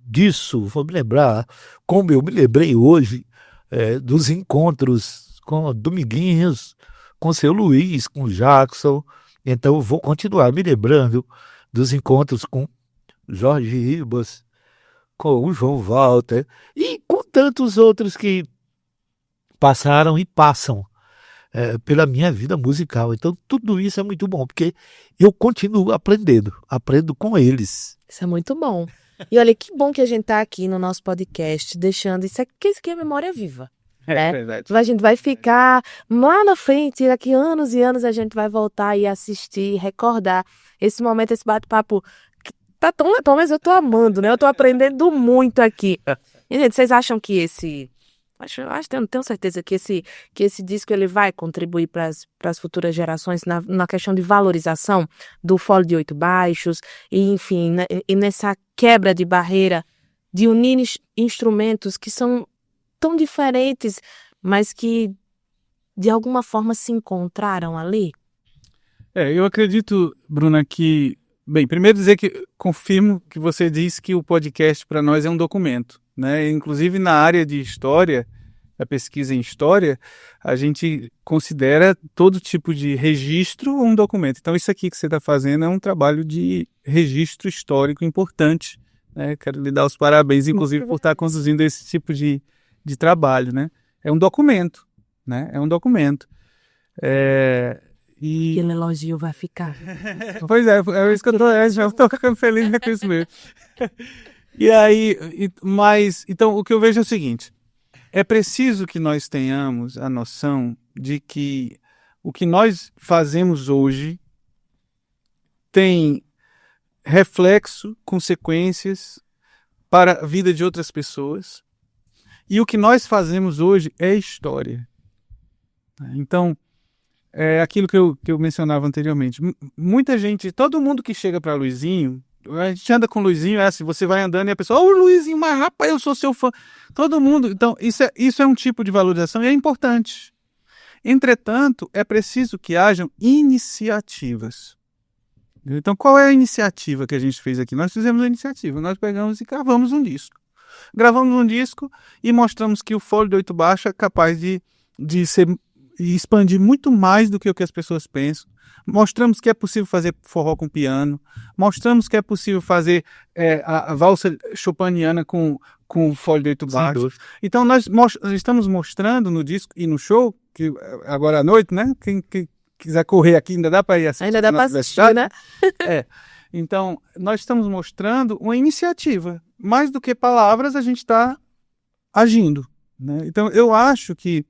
C: disso, vou me lembrar como eu me lembrei hoje dos encontros com o Dominguinhos, com o seu Luiz, com o Jackson. Então eu vou continuar me lembrando dos encontros com Jorge Ribas, com o João Walter e com tantos outros que passaram e passam pela minha vida musical. Então tudo isso é muito bom, porque eu continuo aprendo com eles.
A: isso é muito bom. E olha, que bom que a gente tá aqui no nosso podcast, deixando isso aqui é memória viva. Né?
B: Verdade.
A: A gente vai ficar lá na frente, daqui anos e anos a gente vai voltar e assistir, recordar esse momento, esse bate-papo que tá tão legal, mas eu tô amando, né? Eu tô aprendendo muito aqui. E, gente, vocês acham que eu tenho certeza que esse disco ele vai contribuir para as futuras gerações na questão de valorização do fole de 8 baixos e, enfim, e nessa quebra de barreira de unir instrumentos que são tão diferentes, mas que de alguma forma se encontraram ali?
B: Eu acredito, Bruna, que... Bem, primeiro dizer que confirmo que você disse que o podcast para nós é um documento, né? Inclusive na área de história, a pesquisa em história, a gente considera todo tipo de registro um documento. Então isso aqui que você está fazendo é um trabalho de registro histórico importante, né? Quero lhe dar os parabéns, inclusive, por estar conduzindo esse tipo de trabalho, né? É um documento, né? É um documento.
A: Aquele elogio vai ficar.
B: Pois é isso que eu tô ficando feliz com isso mesmo. E aí, mas, então, o que eu vejo é o seguinte, é preciso que nós tenhamos a noção de que o que nós fazemos hoje tem reflexo, consequências para a vida de outras pessoas. E o que nós fazemos hoje é história. Então, é aquilo que eu mencionava anteriormente. Muita gente, todo mundo que chega para Luizinho, a gente anda com o Luizinho, assim, você vai andando e a pessoa, Luizinho, mas rapaz, eu sou seu fã. Todo mundo. Então, isso é um tipo de valorização e é importante. Entretanto, é preciso que hajam iniciativas. Então, qual é a iniciativa que a gente fez aqui? Nós fizemos a iniciativa, nós pegamos e gravamos um disco. Gravamos um disco e mostramos que o fole de 8 baixo é capaz de expandir muito mais do que o que as pessoas pensam. Mostramos que é possível fazer forró com piano. Mostramos que é possível fazer a valsa chopiniana com fole de 8 baixo. Então nós estamos mostrando no disco e no show, que agora à noite, né? Quem quiser correr aqui, ainda dá para ir assistir.
A: Ainda dá para assistir, né?
B: Então, nós estamos mostrando uma iniciativa. Mais do que palavras, a gente está agindo, né? Então, eu acho que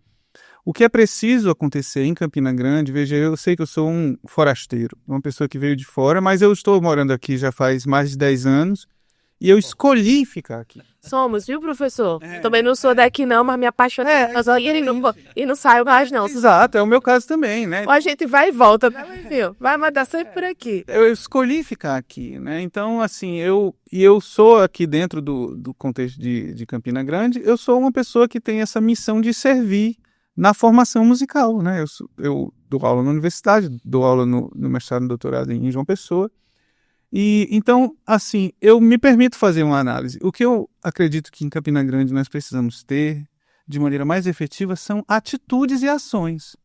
B: o que é preciso acontecer em Campina Grande, veja, eu sei que eu sou um forasteiro, uma pessoa que veio de fora, mas eu estou morando aqui já faz mais de 10 anos e eu escolhi ficar aqui.
A: Somos, viu, professor? Também não sou daqui não, mas me apaixonei e não saio mais não.
B: Exato, é o meu caso também, né?
A: Ou a gente vai e volta, né, viu? Vai mandar sempre por aqui.
B: Eu escolhi ficar aqui, né? Então, assim, eu sou aqui dentro do contexto de Campina Grande, eu sou uma pessoa que tem essa missão de servir na formação musical, né? Eu dou aula na universidade, dou aula no mestrado e doutorado em João Pessoa, E então, assim, eu me permito fazer uma análise. O que eu acredito que em Campina Grande nós precisamos ter de maneira mais efetiva são atitudes e ações.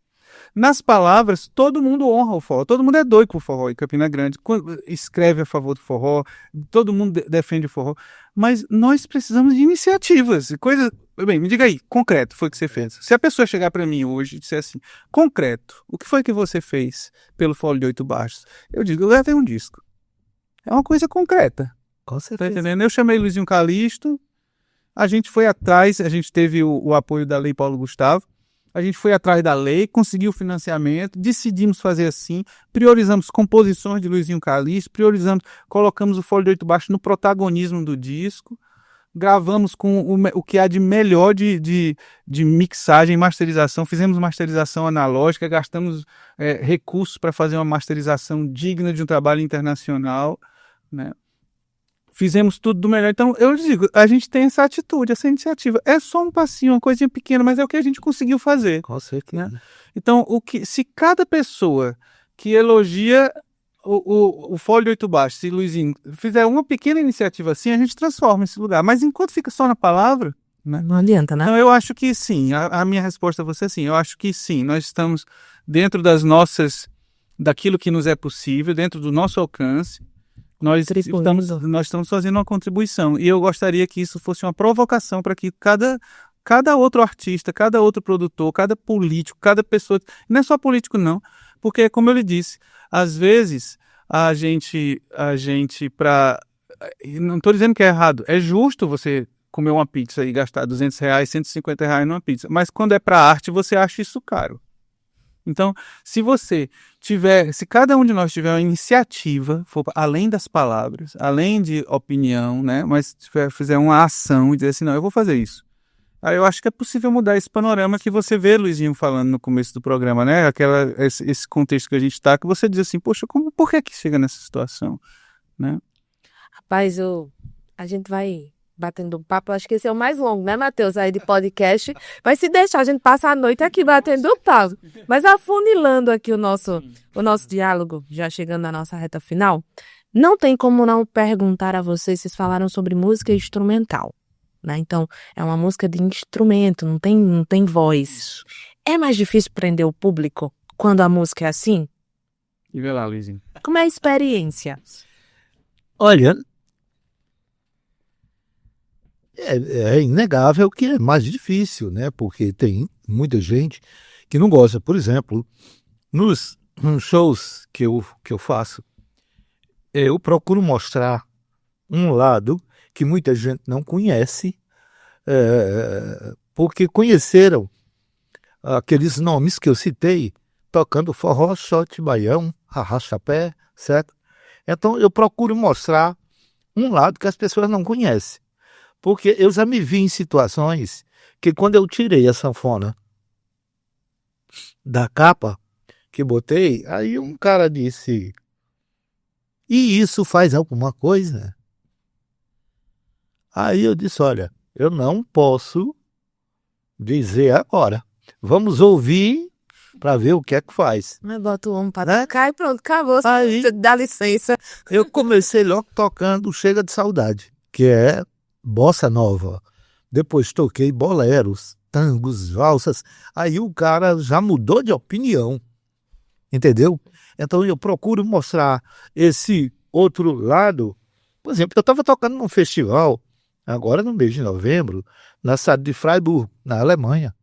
B: Nas palavras, todo mundo honra o forró, todo mundo é doido com o forró em Campina Grande, escreve a favor do forró, todo mundo defende o forró, mas nós precisamos de iniciativas, coisas. Bem, me diga aí, concreto foi o que você fez. Se a pessoa chegar para mim hoje e disser assim, concreto, o que foi que você fez pelo Fole de 8 Baixos? Eu digo, eu gravei um disco. É uma coisa concreta.
C: Com
B: Tá
C: certeza.
B: entendendo? Eu chamei Luizinho Calixto, a gente foi atrás, a gente teve o apoio da Lei Paulo Gustavo, a gente foi atrás da lei, conseguiu o financiamento, decidimos fazer assim, priorizamos composições de Luizinho Calixto, colocamos o Fole de 8 Baixos no protagonismo do disco, gravamos com o que há de melhor de mixagem e masterização, fizemos masterização analógica, gastamos recursos para fazer uma masterização digna de um trabalho internacional, né? Fizemos tudo do melhor. Então, eu digo, a gente tem essa atitude, essa iniciativa. É só um passinho, uma coisinha pequena, mas é o que a gente conseguiu fazer.
C: Com certeza.
B: Então, se cada pessoa que elogia o Fole de 8 Baixos, se Luizinho fizer uma pequena iniciativa assim, a gente transforma esse lugar. Mas enquanto fica só na palavra, né?
A: Não adianta, né?
B: Então, eu acho que sim. A minha resposta a você é sim. Eu acho que sim. Nós estamos dentro daquilo que nos é possível, dentro do nosso alcance. Nós estamos fazendo uma contribuição. E eu gostaria que isso fosse uma provocação para que cada outro artista, cada outro produtor, cada político, cada pessoa... Não é só político, não. Porque, como eu lhe disse, às vezes a gente não estou dizendo que é errado. É justo você comer uma pizza e gastar R$200, R$150 numa pizza. Mas quando é para arte, você acha isso caro. Então, se cada um de nós tiver uma iniciativa, for além das palavras, além de opinião, né, mas fizer uma ação e dizer assim, não, eu vou fazer isso. Aí eu acho que é possível mudar esse panorama que você vê, Luizinho, falando no começo do programa, né, esse contexto que a gente está, que você diz assim, poxa, por que chega nessa situação, né?
A: Rapaz, a gente vai batendo um papo, acho que esse é o mais longo, né, Matheus, aí de podcast, mas se deixar, a gente passa a noite aqui batendo um papo, mas afunilando aqui o nosso diálogo, já chegando na nossa reta final, não tem como não perguntar a vocês, vocês falaram sobre música instrumental, né, então é uma música de instrumento, não tem voz. É mais difícil prender o público quando a música é assim?
B: E vê lá, Luizinho.
A: Como é a experiência?
C: Olha, é inegável que é mais difícil, né? Porque tem muita gente que não gosta. Por exemplo, nos shows que eu faço, eu procuro mostrar um lado que muita gente não conhece, porque conheceram aqueles nomes que eu citei, tocando forró, shot, baião, arrasta-pé, certo? Então eu procuro mostrar um lado que as pessoas não conhecem. Porque eu já me vi em situações que quando eu tirei a sanfona da capa que botei, aí um cara disse, e isso faz alguma coisa? Aí eu disse, olha, eu não posso dizer agora. Vamos ouvir para ver o que é que faz.
A: Mas bota o homem para tocar e pronto, acabou.
C: Aí,
A: dá licença.
C: Eu comecei logo tocando Chega de Saudade, que é bossa nova. Depois toquei boleros, tangos, valsas. Aí o cara já mudou de opinião, entendeu? Então eu procuro mostrar esse outro lado. Por exemplo, eu estava tocando num festival, agora no mês de novembro, na cidade de Freiburg, na Alemanha.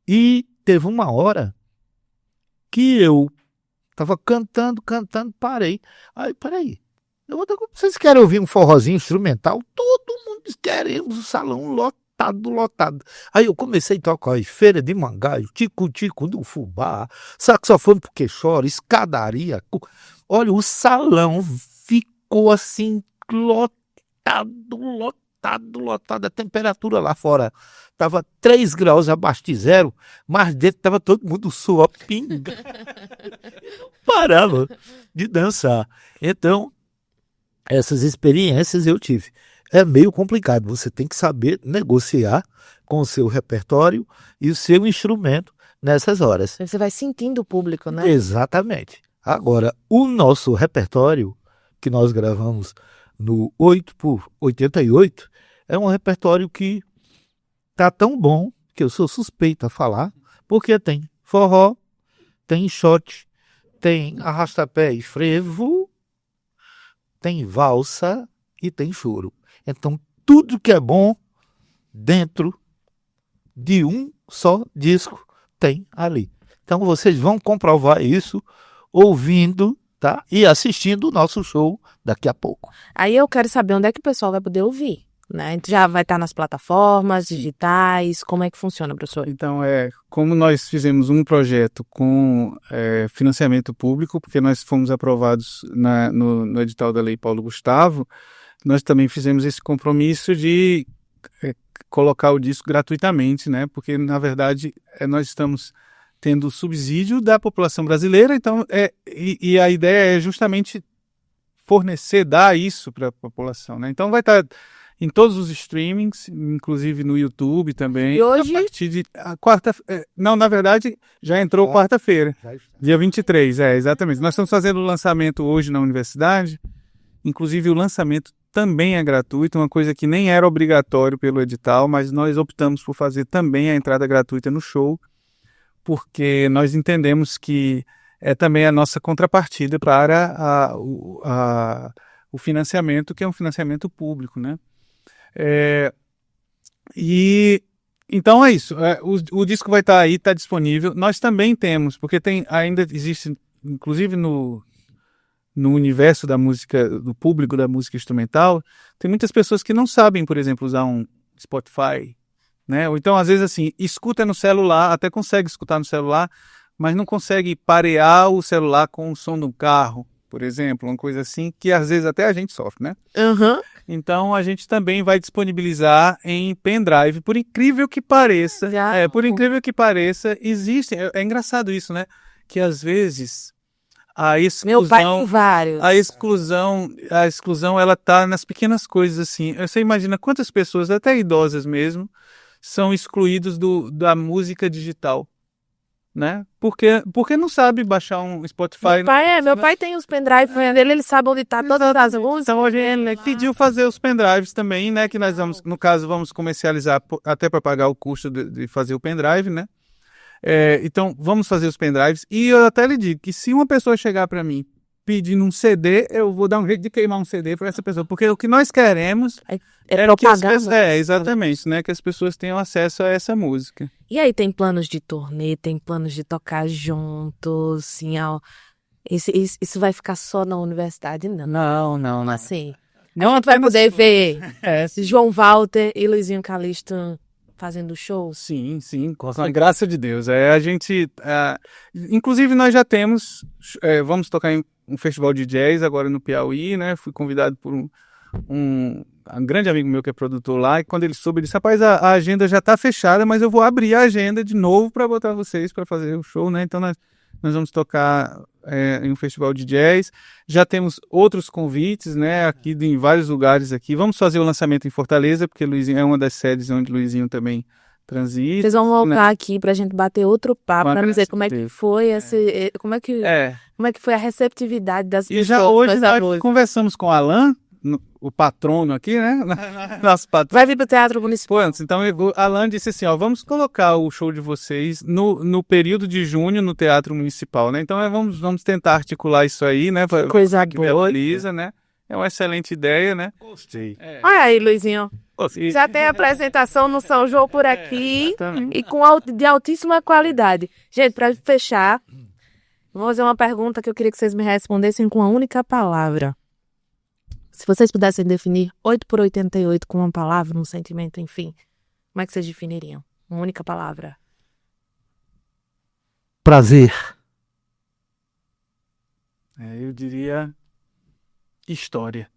C: E teve uma hora que eu estava cantando, parei. Aí, peraí. Vocês querem ouvir um forrozinho instrumental? Todo mundo queremos o salão lotado. Aí eu comecei a tocar aí, Feira de Mangaio, Tico-Tico do Fubá, saxofone porque chora, escadaria. Olha, o salão ficou assim lotado. A temperatura lá fora estava 3 graus abaixo de zero, mas dentro estava todo mundo suor, pinga. Não parava de dançar. Então, essas experiências eu tive. É meio complicado, você tem que saber negociar com o seu repertório e o seu instrumento nessas horas.
A: Você vai sentindo o público, né?
C: Exatamente. Agora, o nosso repertório, que nós gravamos no 8x88, é um repertório que tá tão bom que eu sou suspeito a falar, porque tem forró, tem shot, tem arrastapé e frevo, tem valsa e tem choro. Então, tudo que é bom dentro de um só disco tem ali. Então, vocês vão comprovar isso ouvindo, tá? E assistindo o nosso show daqui a pouco.
A: Aí eu quero saber onde é que o pessoal vai poder ouvir, né? Já vai estar nas plataformas digitais, como é que funciona, professor?
B: Então, como nós fizemos um projeto com financiamento público, porque nós fomos aprovados no edital da Lei Paulo Gustavo, nós também fizemos esse compromisso de colocar o disco gratuitamente, né? Porque, na verdade, nós estamos tendo o subsídio da população brasileira, então, e a ideia é justamente dar isso para a população, né? Então vai estar em todos os streamings, inclusive no YouTube também.
A: E hoje?
B: A partir de não, na verdade, já entrou quarta-feira, dia 23, exatamente. Nós estamos fazendo o lançamento hoje na universidade, inclusive o lançamento também é gratuito, uma coisa que nem era obrigatório pelo edital, mas nós optamos por fazer também a entrada gratuita no show, porque nós entendemos que é também a nossa contrapartida para o financiamento, que é um financiamento público, né? E então é isso. O disco vai estar aí, está disponível. Nós também temos, porque ainda existe, inclusive no universo da música, do público da música instrumental, tem muitas pessoas que não sabem, por exemplo, usar um Spotify, né? Ou então, às vezes, assim, escuta no celular, até consegue escutar no celular, mas não consegue parear o celular com o som do carro, por exemplo, uma coisa assim, que às vezes até a gente sofre, né?
A: Uhum.
B: Então, a gente também vai disponibilizar em pendrive, por incrível que pareça, existem, é engraçado isso, né? Que às vezes a exclusão...
A: Meu pai tem vários.
B: A exclusão, ela tá nas pequenas coisas, assim. Você imagina quantas pessoas, até idosas mesmo, são excluídos da música digital, né? Porque não sabe baixar um Spotify.
A: Meu pai tem os pendrive dele, ele sabe onde tá todas as músicas.
B: Então hoje ele pediu fazer os pendrives também, né? Que nós vamos, no caso, vamos comercializar até para pagar o custo de fazer o pendrive, né? Então vamos fazer os pendrives. E eu até lhe digo que se uma pessoa chegar para mim pedindo um CD, eu vou dar um jeito de queimar um CD para essa pessoa, porque o que nós queremos exatamente, né, que as pessoas tenham acesso a essa música.
A: E aí tem planos de turnê, tem planos de tocar juntos, assim, isso vai ficar só na universidade? Não. Assim, não vai poder ver João Walter e Luizinho Calixto fazendo shows?
B: Sim, com a graça de Deus. A gente, inclusive nós já temos, vamos tocar em um festival de jazz agora no Piauí, né? Fui convidado por um grande amigo meu que é produtor lá, e quando ele soube, ele disse, rapaz, a agenda já está fechada, mas eu vou abrir a agenda de novo para botar vocês para fazer o show, né? Então nós vamos tocar em um festival de jazz. Já temos outros convites, né? Aqui em vários lugares aqui. Vamos fazer o lançamento em Fortaleza, porque Luizinho é uma das sedes onde Luizinho também transita.
A: Vocês vão voltar aqui pra gente bater outro papo, pra dizer como é que foi como é que foi a receptividade das pessoas.
B: E já hoje nós conversamos com o Alan, o patrono aqui, né? Nosso patrono.
A: Vai vir pro Teatro Municipal.
B: Então, o Alan disse assim, vamos colocar o show de vocês no período de junho no Teatro Municipal, né? Então, vamos tentar articular isso aí, né?
A: Coisa boa.
B: Né? É uma excelente ideia, né?
C: Gostei.
A: Olha aí, Luizinho. Já tem apresentação no São João por aqui e de altíssima qualidade. Gente, para fechar, vou fazer uma pergunta que eu queria que vocês me respondessem com uma única palavra. Se vocês pudessem definir 8x88 com uma palavra, um sentimento, enfim, como é que vocês definiriam? Uma única palavra.
C: Prazer.
B: Eu diria história.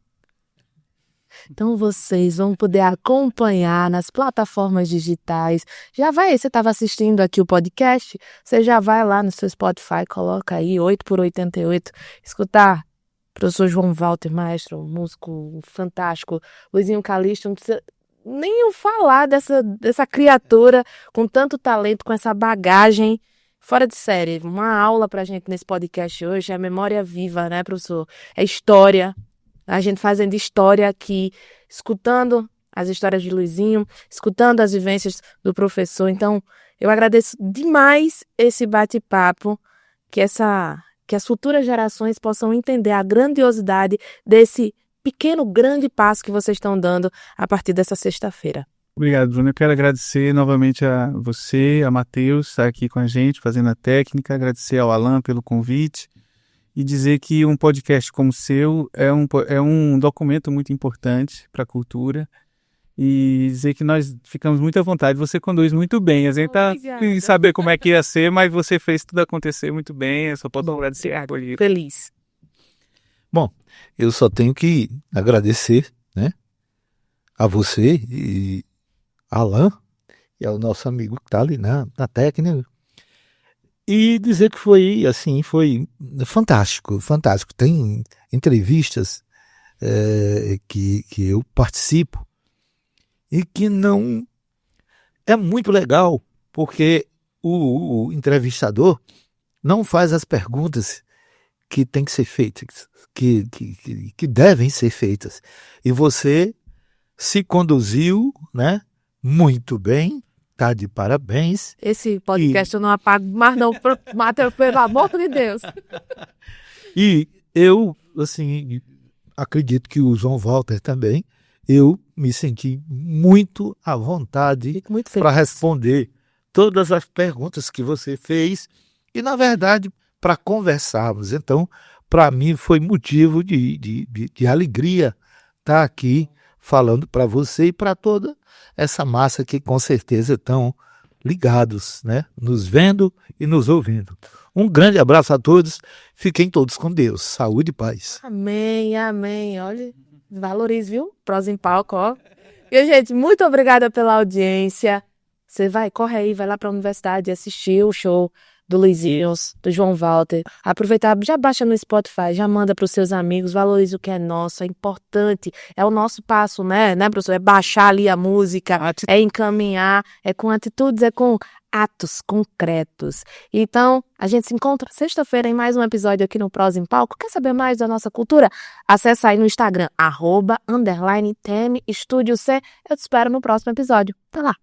A: Então vocês vão poder acompanhar nas plataformas digitais. Você estava assistindo aqui o podcast, você já vai lá no seu Spotify, coloca aí 8x88, escutar professor João Walter, maestro, músico fantástico, Luizinho Calixto, não precisa nem eu falar dessa criatura com tanto talento, com essa bagagem fora de série. Uma aula pra gente nesse podcast hoje é memória viva, né, professor? É história. A gente fazendo história aqui, escutando as histórias de Luizinho, escutando as vivências do professor. Então, eu agradeço demais esse bate-papo, que as futuras gerações possam entender a grandiosidade desse pequeno, grande passo que vocês estão dando a partir dessa sexta-feira.
B: Obrigado, Bruno. Eu quero agradecer novamente a você, a Matheus, estar aqui com a gente, fazendo a técnica, agradecer ao Alan pelo convite e dizer que um podcast como o seu é um documento muito importante para a cultura e dizer que nós ficamos muito à vontade. Você conduz muito bem. A gente está sem saber como é que ia ser, mas você fez tudo acontecer muito bem. Eu só posso agradecer.
A: Feliz.
C: Bom, eu só tenho que agradecer, né, a você e Alan, e ao nosso amigo que está ali na técnica, e dizer que foi fantástico, fantástico. Tem entrevistas que eu participo e que não é muito legal, porque o entrevistador não faz as perguntas que tem que ser feitas, que devem ser feitas. E você se conduziu, né, muito bem, tá de parabéns.
A: Esse podcast eu não apago mais não, Matheus, pelo amor de Deus.
C: E eu, assim, acredito que o João Walter também, eu me senti muito à vontade para responder todas as perguntas que você fez e, na verdade, para conversarmos. Então, para mim foi motivo de alegria estar aqui falando para você e para toda essa massa que com certeza estão ligados, né? Nos vendo e nos ouvindo. Um grande abraço a todos, fiquem todos com Deus, saúde e paz.
A: Amém, amém. Olha, valorize, viu? Prosa em Palco, ó. E, gente, muito obrigada pela audiência. Você corre aí, vai lá para a universidade assistir o show do Luizinho, do João Walter. Aproveitar, já baixa no Spotify, já manda para os seus amigos, valorize o que é nosso, é importante, é o nosso passo, né, professor? É baixar ali a música, é encaminhar, é com atitudes, é com atos concretos. Então, a gente se encontra sexta-feira em mais um episódio aqui no Prosa em Palco. Quer saber mais da nossa cultura? Acesse aí no Instagram, @_TM Estúdio C. Eu te espero no próximo episódio. Até lá!